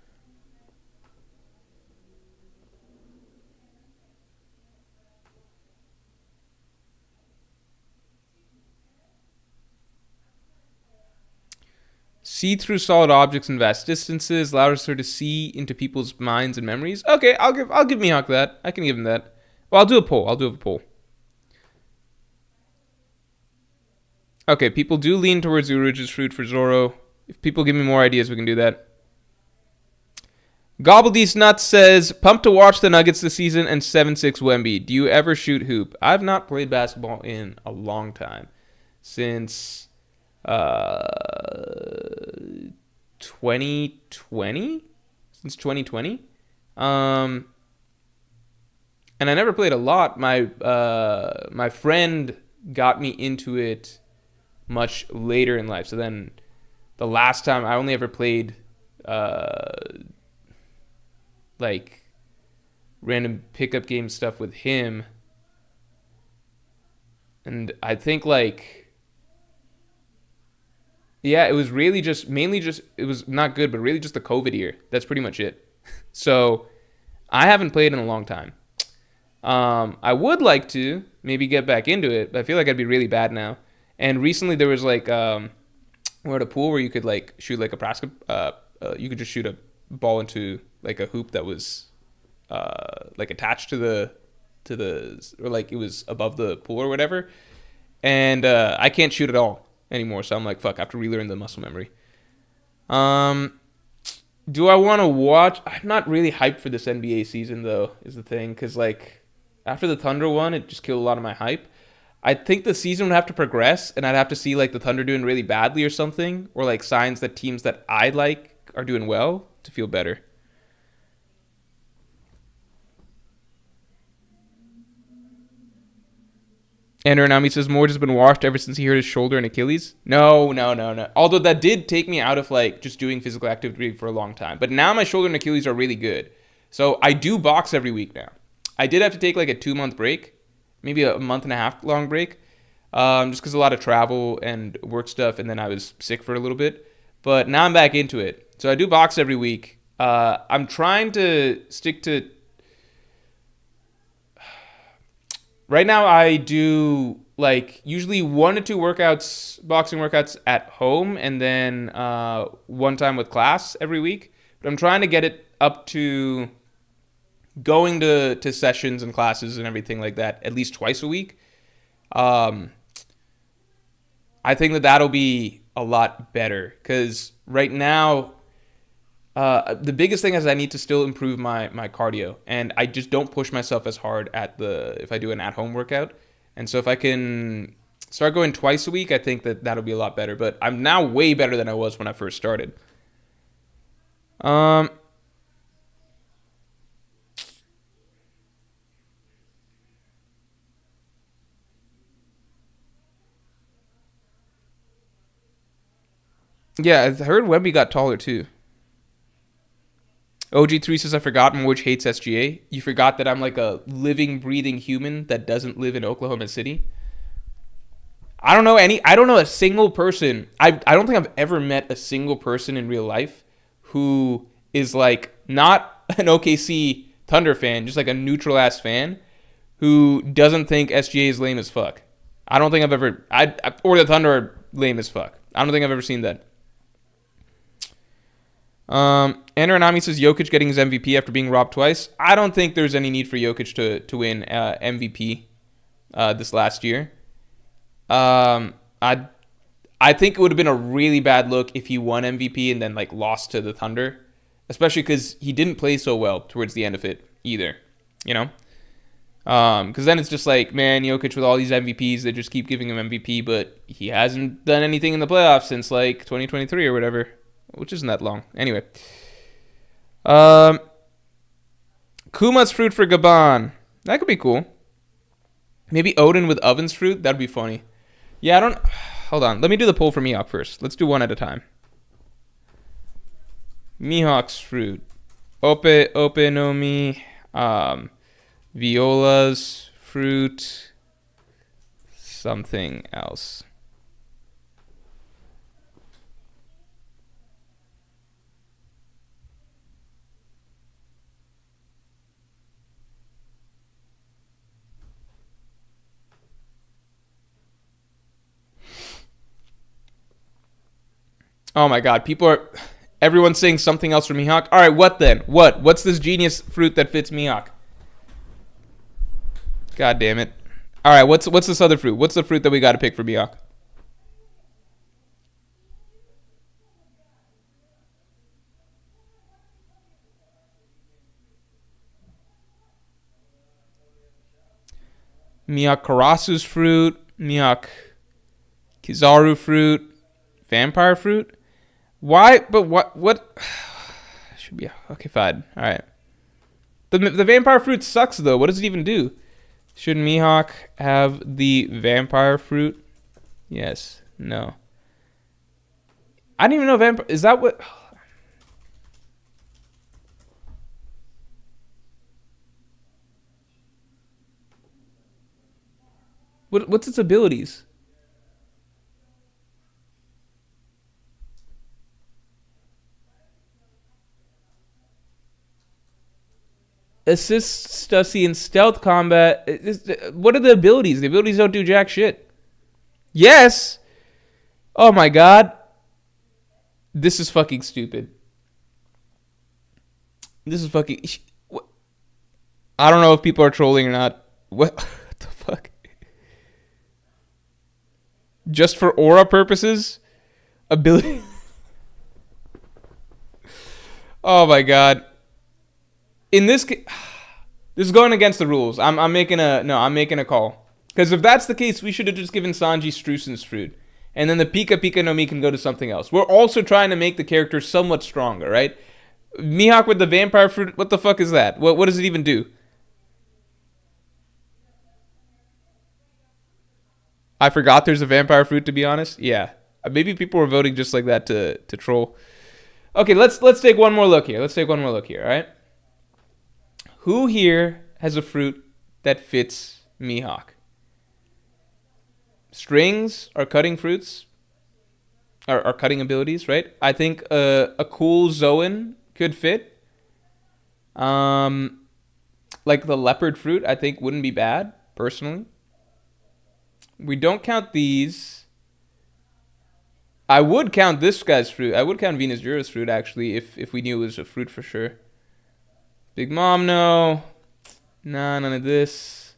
See through solid objects and vast distances, allows her to see into people's minds and memories. Okay, I'll give Mihawk that. I can give him that. Well, I'll do a poll. Okay, people do lean towards Uruju's fruit for Zoro. If people give me more ideas, we can do that. Gobbledy's Nuts says, pumped to watch the Nuggets this season and 7-6 Wemby. Do you ever shoot hoop? I've not played basketball in a long time. Since 2020? Since 2020? And I never played a lot. My friend got me into it much later in life. So then the last time I only ever played like random pickup game stuff with him. And I think yeah, it was really just mainly just it was not good, but really just the COVID year. That's pretty much it. So I haven't played in a long time. I would like to maybe get back into it, but I feel like I'd be really bad now. And recently there was we're at a pool where you could shoot a basketball. You could just shoot a ball into a hoop that was attached to the or it was above the pool or whatever. And I can't shoot at all anymore, so I'm like, fuck, I have to relearn the muscle memory. Do I want to watch? I'm not really hyped for this NBA season though, is the thing, because after the Thunder one, it just killed a lot of my hype. I think the season would have to progress, and I'd have to see the Thunder doing really badly or something, or signs that teams that I like are doing well to feel better. Andrew Anami says Morge has been washed ever since he hurt his shoulder and Achilles. No. Although that did take me out of just doing physical activity for a long time. But now my shoulder and Achilles are really good. So I do box every week now. I did have to take a 2-month break, maybe a month and a half long break, just because a lot of travel and work stuff, and then I was sick for a little bit. But now I'm back into it. So I do box every week. I'm trying to stick to... Right now I do usually 1 to 2 boxing workouts at home, and then one time with class every week. But I'm trying to get it up to going to sessions and classes and everything like that at least twice a week. I think that'll be a lot better, because right now the biggest thing is I need to still improve my cardio, and I just don't push myself as hard if I do an at-home workout. And so if I can start going twice a week, I think that'll be a lot better. But I'm now way better than I was when I first started. Yeah, I heard Wemby got taller too. OG3 says, I forgot Morge hates SGA. You forgot that I'm a living, breathing human that doesn't live in Oklahoma City. I don't know a single person. I don't think I've ever met a single person in real life who is not an OKC Thunder fan, just a neutral ass fan who doesn't think SGA is lame as fuck. I don't think I've ever, or the Thunder are lame as fuck. I don't think I've ever seen that. Andrew Anami says Jokic getting his MVP after being robbed twice. I don't think there's any need for Jokic to win MVP this last year. I think it would have been a really bad look if he won MVP and then lost to the Thunder, especially because he didn't play so well towards the end of it either. Because then it's just man, Jokic with all these MVPs, they just keep giving him MVP, but he hasn't done anything in the playoffs since 2023 or whatever. Which isn't that long. Anyway. Kuma's fruit for Gabon. That could be cool. Maybe Odin with Oven's fruit. That'd be funny. Yeah, I don't... Hold on. Let me do the poll for Mihawk first. Let's do one at a time. Mihawk's fruit. Ope no mi. Viola's fruit. Something else. Oh my god, everyone's saying something else for Mihawk. All right, what then? What's this genius fruit that fits Mihawk? God damn it. All right, what's this other fruit? What's the fruit that we got to pick for Mihawk? Mihawk Karasu's fruit. Mihawk Kizaru fruit. Vampire fruit. Why? But what? Should be okay. Fine. All right. The vampire fruit sucks though. What does it even do? Should Mihawk have the vampire fruit? Yes. No. I didn't even know vampire. Is that what? What's its abilities? Assists Stussy in stealth combat. What are the abilities? The abilities don't do jack shit. Yes. Oh my god. This is fucking stupid. This is fucking. I don't know if people are trolling or not. What the fuck? Just for aura purposes? Ability. Oh my god. In this case, this is going against the rules. I'm making a call. Because if that's the case, we should have just given Sanji Strussen's fruit. And then the Pika Pika no Mi can go to something else. We're also trying to make the character somewhat stronger, right? Mihawk with the vampire fruit, what the fuck is that? What does it even do? I forgot there's a vampire fruit, to be honest. Yeah. Maybe people were voting just like that to troll. Okay, let's take one more look here. All right? Who here has a fruit that fits Mihawk? Strings are cutting fruits. Are cutting abilities, right? I think a cool Zoan could fit. Like the leopard fruit, I think wouldn't be bad, personally. We don't count these. I would count this guy's fruit. I would count Venus Jura's fruit, actually, if we knew it was a fruit for sure. Big Mom, no. Nah, none of this.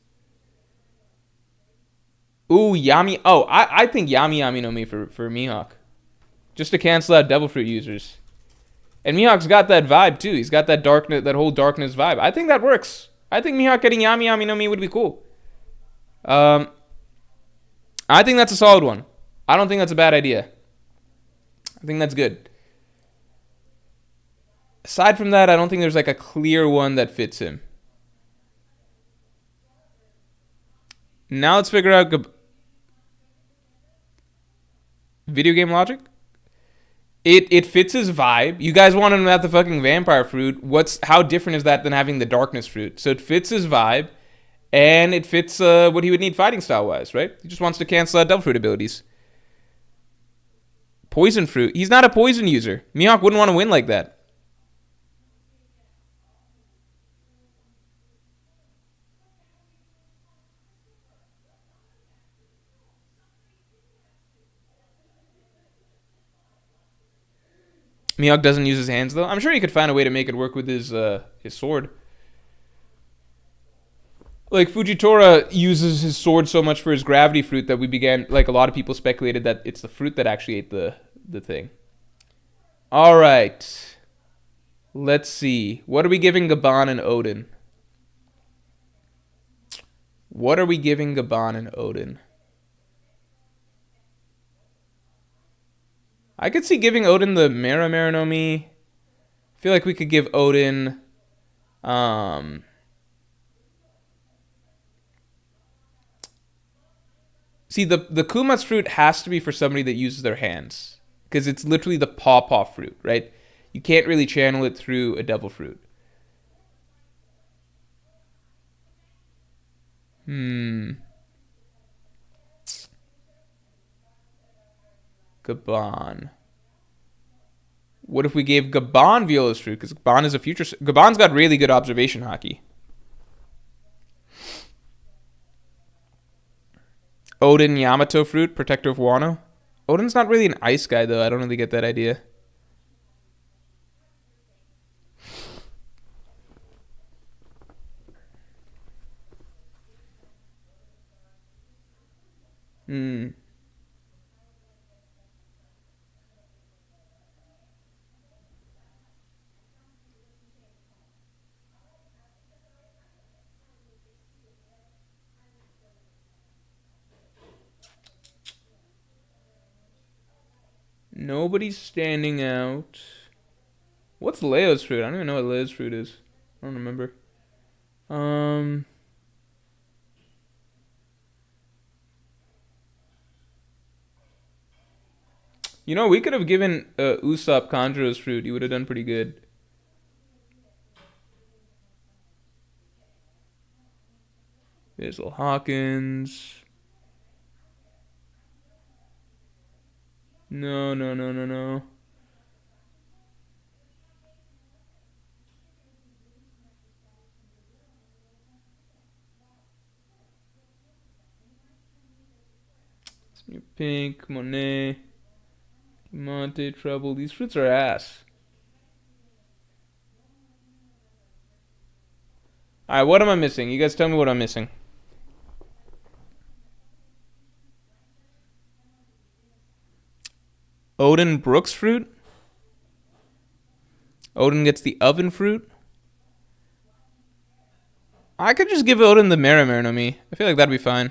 Ooh, Yami. Oh, I think Yami Yami no Mi for Mihawk. Just to cancel out Devil Fruit users. And Mihawk's got that vibe, too. He's got that darkness, that whole darkness vibe. I think that works. I think Mihawk getting Yami Yami no Mi would be cool. I think that's a solid one. I don't think that's a bad idea. I think that's good. Aside from that, I don't think there's like a clear one that fits him. Now let's figure out video game logic. It fits his vibe. You guys want him to have the fucking vampire fruit. How different is that than having the darkness fruit? So it fits his vibe, and it fits what he would need fighting style wise, right? He just wants to cancel out devil fruit abilities. Poison fruit. He's not a poison user. Mihawk wouldn't want to win like that. Mihawk doesn't use his hands though. I'm sure he could find a way to make it work with his sword. Like Fujitora uses his sword so much for his gravity fruit that we began, like a lot of people speculated that it's the fruit that actually ate the thing. All right. Let's see. What are we giving Gaban and Odin? I could see giving Odin the Mera Mera no Mi. I feel like we could give Odin see the Kumat's fruit has to be for somebody that uses their hands. Because it's literally the paw fruit, right? You can't really channel it through a devil fruit. Gaban. What if we gave Gaban Viola's fruit? Because Gaban is a future. Gaban's got really good observation hockey. Odin Yamato fruit, protector of Wano. Odin's not really an ice guy though. I don't really get that idea. Nobody's standing out. What's Leo's fruit? I don't even know what Leo's fruit is. I don't remember. You know, we could have given Usopp Kanjuro's fruit. He would have done pretty good. Basil Hawkins. No, no, no, no, no. New Pink, Monet, Monte, Trouble. These fruits are ass. Alright, what am I missing? You guys tell me what I'm missing. Odin Brooks fruit? Odin gets the oven fruit? I could just give Odin the Marimar no Mi. I feel like that'd be fine.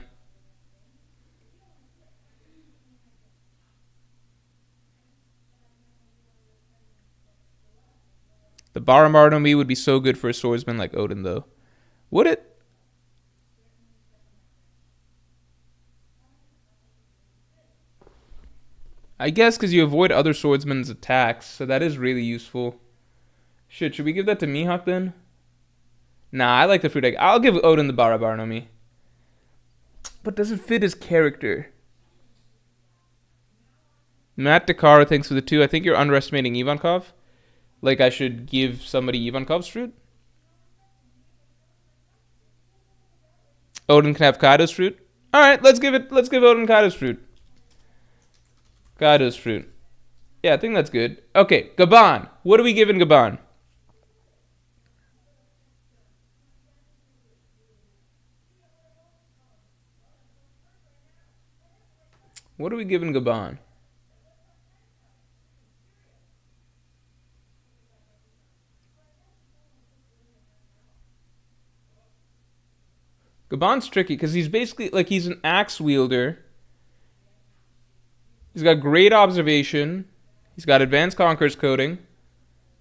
The Baramar no Mi would be so good for a swordsman like Odin, though. Would it? I guess because you avoid other swordsmen's attacks, so that is really useful. Shit, should we give that to Mihawk then? Nah, I like the fruit egg. I'll give Odin the Barabar no Mi. But does it fit his character? Matt DeCaro thanks for the 2. I think you're underestimating Ivankov. Like I should give somebody Ivankov's fruit? Odin can have Kaido's fruit? Alright, let's give Odin Kaido's fruit. Kaido's fruit. Yeah, I think that's good. Okay, Gaban. What are we giving Gaban? What are we giving Gaban? Gaban's tricky because he's basically like he's an axe wielder. He's got great observation. He's got advanced Conqueror's coding.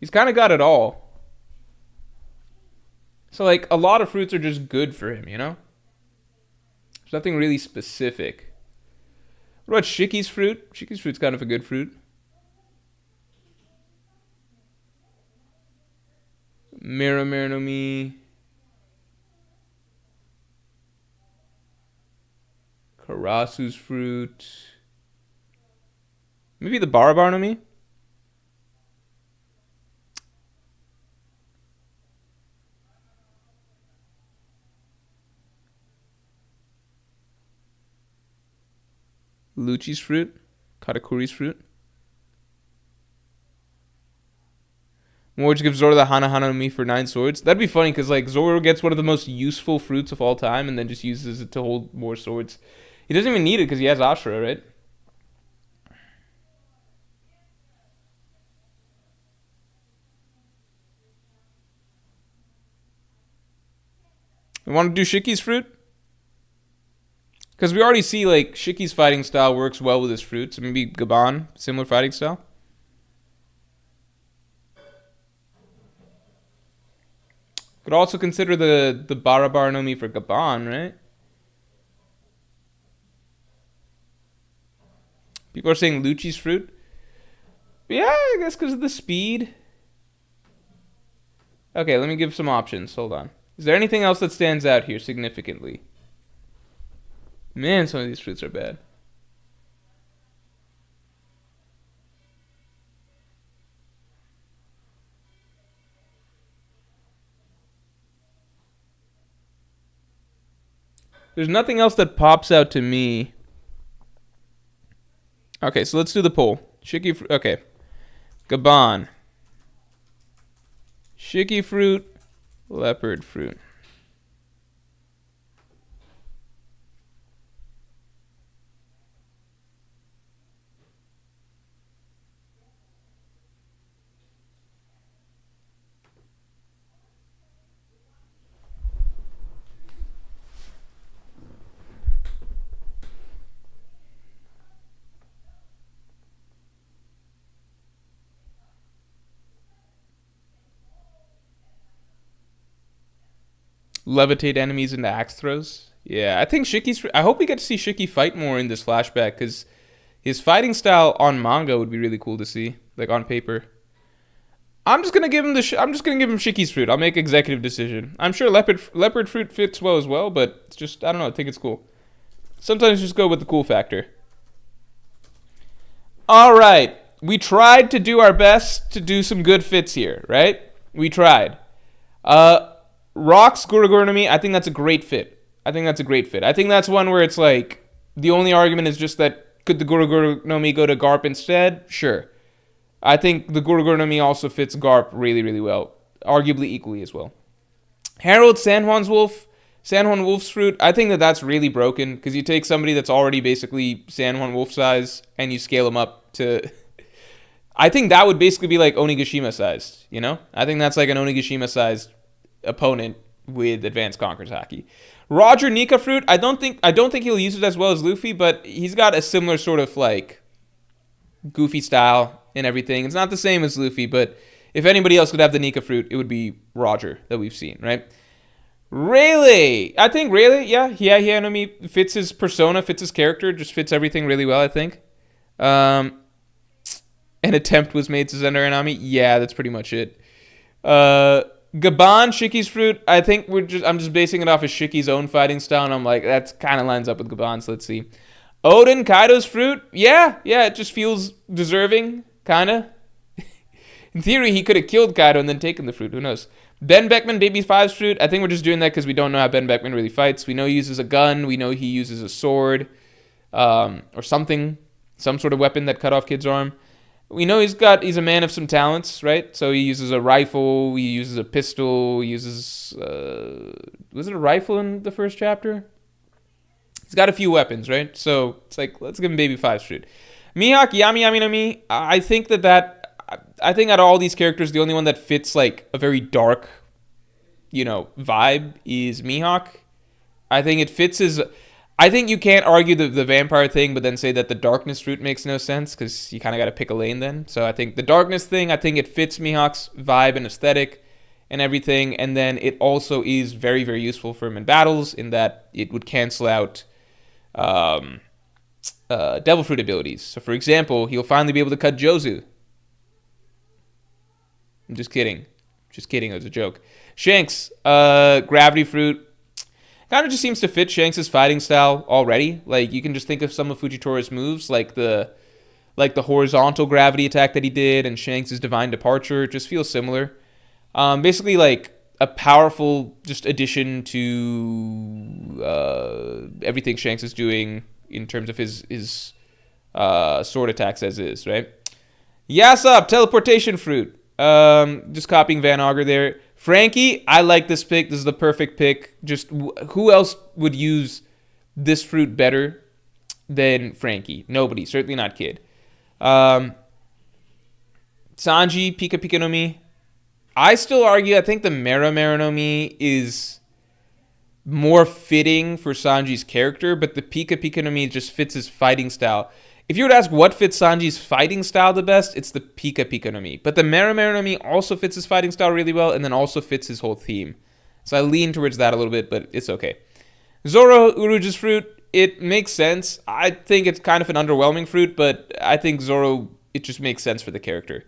He's kind of got it all. So like a lot of fruits are just good for him, you know? There's nothing really specific. What about Shiki's fruit? Shiki's fruit's kind of a good fruit. Marimar no Mi. Karasu's fruit. Maybe the Barabar no Mi? Lucci's fruit? Katakuri's fruit? Morge gives Zoro the Hana Hana no Mi for 9 swords. That'd be funny because like Zoro gets one of the most useful fruits of all time and then just uses it to hold more swords. He doesn't even need it because he has Ashura, right? We want to do Shiki's fruit? Because we already see like Shiki's fighting style works well with his fruit. So maybe Gaban, similar fighting style. Could also consider the Barabar no Mi for Gaban, right? People are saying Lucci's fruit. But yeah, I guess because of the speed. Okay, let me give some options. Hold on. Is there anything else that stands out here significantly? Man, some of these fruits are bad. There's nothing else that pops out to me. Okay, so let's do the poll. Shiki, okay. Gaban. Shiki fruit. Leopard fruit. Levitate enemies into axe throws. Yeah, I think Shiki's. I hope we get to see Shiki fight more in this flashback because his fighting style on manga would be really cool to see, like on paper. I'm just gonna give him I'm just gonna give him Shiki's fruit. I'll make executive decision. I'm sure leopard fruit fits well as well, but it's just I don't know. I think it's cool. Sometimes just go with the cool factor. All right, we tried to do our best to do some good fits here, right? We tried. Rock's Guruguru no Mi, I think that's a great fit. I think that's one where it's like the only argument is just that could the Guruguru no Mi go to Garp instead? Sure. I think the Guruguru no Mi also fits Garp really, really well. Arguably equally as well. Harold San Juan's Wolf's fruit, I think that's really broken because you take somebody that's already basically San Juan Wolf size and you scale him up to... I think that would basically be like Onigashima sized, you know? I think that's like an Onigashima sized opponent with advanced Conqueror's Haki. Roger Nika fruit, I don't think he'll use it as well as Luffy, but he's got a similar sort of like goofy style and everything. It's not the same as Luffy, but if anybody else could have the Nika fruit, it would be Roger that we've seen, right? Rayleigh, I think Rayleigh, yeah, no Mi fits his persona, fits his character, just fits everything really well, I think. An attempt was made to Zen Aranami. Yeah, that's pretty much it. Gaban, Shiki's fruit. I think I'm just basing it off of Shiki's own fighting style, and I'm like, that kind of lines up with Gaban, so let's see. Odin, Kaido's fruit. Yeah, it just feels deserving, kind of. In theory, he could have killed Kaido and then taken the fruit. Who knows? Ben Beckman, Baby Five's fruit. I think we're just doing that because we don't know how Ben Beckman really fights. We know he uses a gun. We know he uses a sword or something, some sort of weapon that cut off Kid's arm. We know he's a man of some talents, right? So he uses a rifle, he uses a pistol, he uses... was it a rifle in the first chapter? He's got a few weapons, right? So it's like, let's give him Baby Five's fruit. Mihawk, Yami no Mi, I think out of all these characters, the only one that fits like a very dark, vibe is Mihawk. I think it fits his... I think you can't argue the vampire thing, but then say that the darkness fruit makes no sense because you kind of got to pick a lane then. So I think the darkness thing, I think it fits Mihawk's vibe and aesthetic and everything. And then it also is very, very useful for him in battles in that it would cancel out devil fruit abilities. So for example, he'll finally be able to cut Jozu. I'm just kidding. It was a joke. Shanks, gravity fruit. Kind of just seems to fit Shanks' fighting style already. Like, you can just think of some of Fujitori's moves, like the horizontal gravity attack that he did and Shanks' divine departure. It just feels similar. Basically, like, a powerful just addition to everything Shanks is doing in terms of his sword attacks as is, right? Yasop, teleportation fruit. Just copying Van Augur there. Frankie, I like this pick. This is the perfect pick. Just who else would use this fruit better than Frankie? Nobody. Certainly not Kid. Sanji, Pika Pika no Mi. I still argue, I think the Mera Mera no Mi is more fitting for Sanji's character, but the Pika Pika no Mi just fits his fighting style. If you were to ask what fits Sanji's fighting style the best, it's the Pika Pika no Mi. But the Mera Mera no Mi also fits his fighting style really well, and then also fits his whole theme. So I lean towards that a little bit, but it's okay. Zoro Uruge's fruit, it makes sense. I think it's kind of an underwhelming fruit, but I think Zoro, it just makes sense for the character.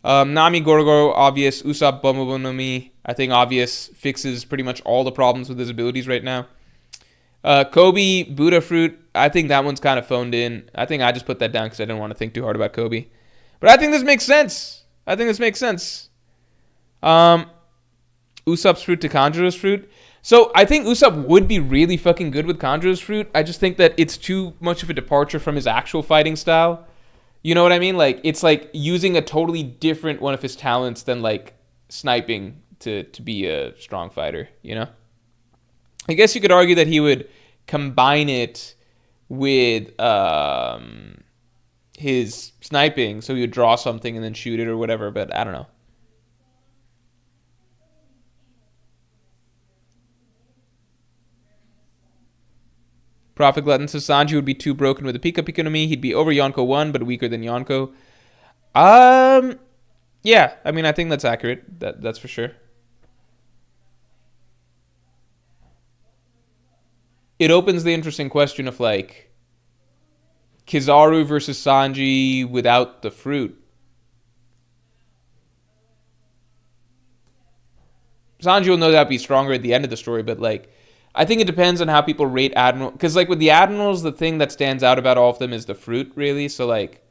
Nami Gorogoro, obvious. Usopp Bomobo no Mi, I think obvious. Fixes pretty much all the problems with his abilities right now. Kobe, Buddha fruit, I think that one's kind of phoned in. I think I just put that down because I didn't want to think too hard about Kobe. But I think this makes sense. Usopp's fruit to Kanjuro's fruit. So I think Usopp would be really fucking good with Kanjuro's fruit. I just think that it's too much of a departure from his actual fighting style. You know what I mean? Like, it's like using a totally different one of his talents than like sniping to be a strong fighter, you know? I guess you could argue that he would combine it with his sniping, so he would draw something and then shoot it or whatever, but I don't know. Prophet Glutton says Sanji would be too broken with the Pika Pika no Mi. He'd be over Yonko 1, but weaker than Yonko. Yeah, I mean, I think that's accurate. That's for sure. it opens the interesting question of like Kizaru versus Sanji without the fruit. Sanji will no doubt be stronger at the end of the story, but like I think it depends on how people rate Admiral. Because like with the Admirals, the thing that stands out about all of them is the fruit, really. So like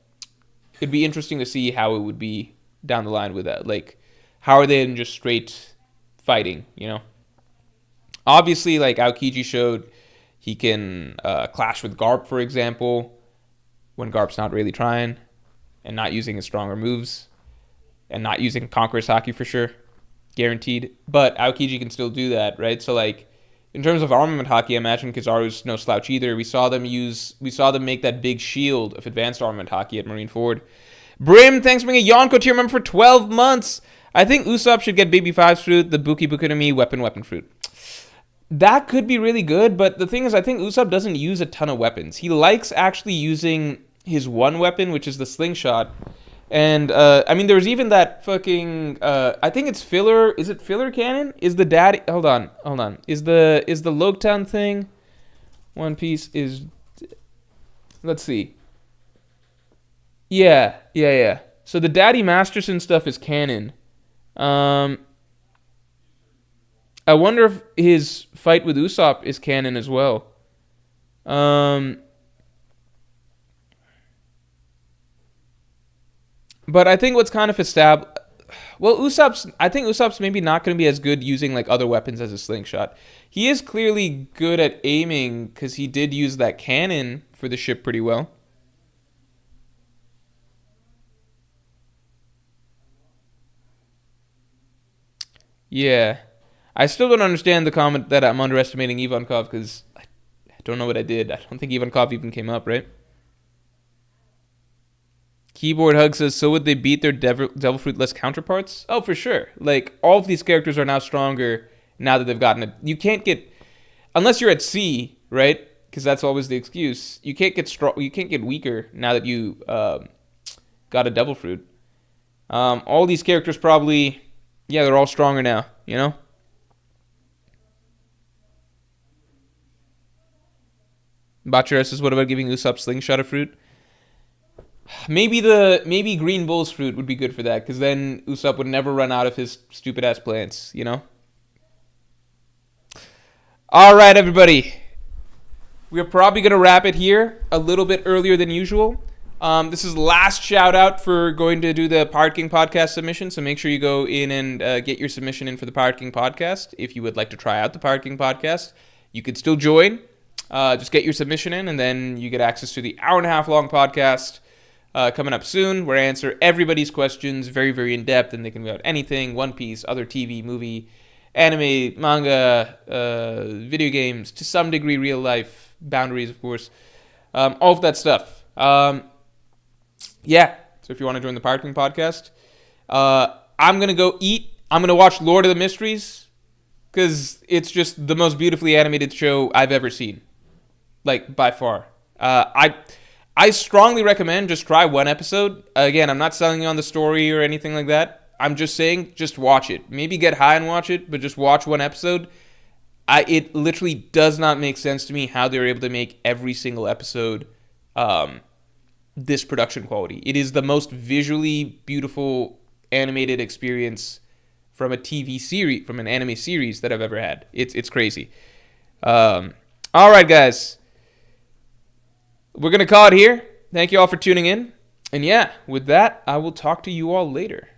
it'd be interesting to see how it would be down the line with that. Like how are they in just straight fighting, you know? Obviously, like Aokiji showed, he can clash with Garp, for example, when Garp's not really trying and not using his stronger moves and not using Conqueror's Haki for sure. Guaranteed. But Aokiji can still do that, right? So like in terms of armament Haki, I imagine Kizaru's no slouch either. We saw them make that big shield of advanced armament Haki at Marineford. Brim, thanks for being a Yonko tier member for 12 months. I think Usopp should get Baby 5's fruit, the Buki Bukunomi weapon fruit. That could be really good, but the thing is, I think Usopp doesn't use a ton of weapons. He likes actually using his one weapon, which is the slingshot. And, I mean, there was even that fucking, I think it's filler, is it filler cannon? Is the daddy, hold on. Is the Loketown thing, One Piece is, let's see. Yeah. So the Daddy Masterson stuff is canon. I wonder if his fight with Usopp is canon as well. But I think what's kind of established... Well, I think Usopp's maybe not going to be as good using like other weapons as a slingshot. He is clearly good at aiming because he did use that cannon for the ship pretty well. Yeah. I still don't understand the comment that I'm underestimating Ivankov because I don't know what I did. I don't think Ivankov even came up, right? Keyboard Hug says, so would they beat their Devil Fruitless counterparts? Oh, for sure. Like, all of these characters are now stronger now that they've gotten it. You can't get... Unless you're at sea, right? Because that's always the excuse. You can't get You can't get weaker now that you got a Devil Fruit. All these characters probably... Yeah, they're all stronger now, you know? Bachara says, what about giving Usopp Slingshot a fruit? Maybe Green Bull's fruit would be good for that, because then Usopp would never run out of his stupid ass plants, you know? Alright, everybody. We're probably gonna wrap it here a little bit earlier than usual. This is last shout out for going to do the Pirate King podcast submission, so make sure you go in and get your submission in for the Pirate King podcast. If you would like to try out the Pirate King podcast, you could still join. Just get your submission in, and then you get access to the hour-and-a-half long podcast coming up soon, where I answer everybody's questions very, very in-depth, and they can be about anything, One Piece, other TV, movie, anime, manga, video games, to some degree real life, boundaries, of course, all of that stuff. Yeah, so if you want to join the Pirate King podcast, I'm going to go eat. I'm going to watch Lord of the Mysteries, because it's just the most beautifully animated show I've ever seen. Like, by far. I strongly recommend just try one episode. Again, I'm not selling you on the story or anything like that. I'm just saying, just watch it. Maybe get high and watch it, but just watch one episode. It literally does not make sense to me how they're able to make every single episode this production quality. It is the most visually beautiful animated experience from a TV series, from an anime series that I've ever had. It's crazy. All right, guys. We're going to call it here. Thank you all for tuning in. And yeah, with that, I will talk to you all later.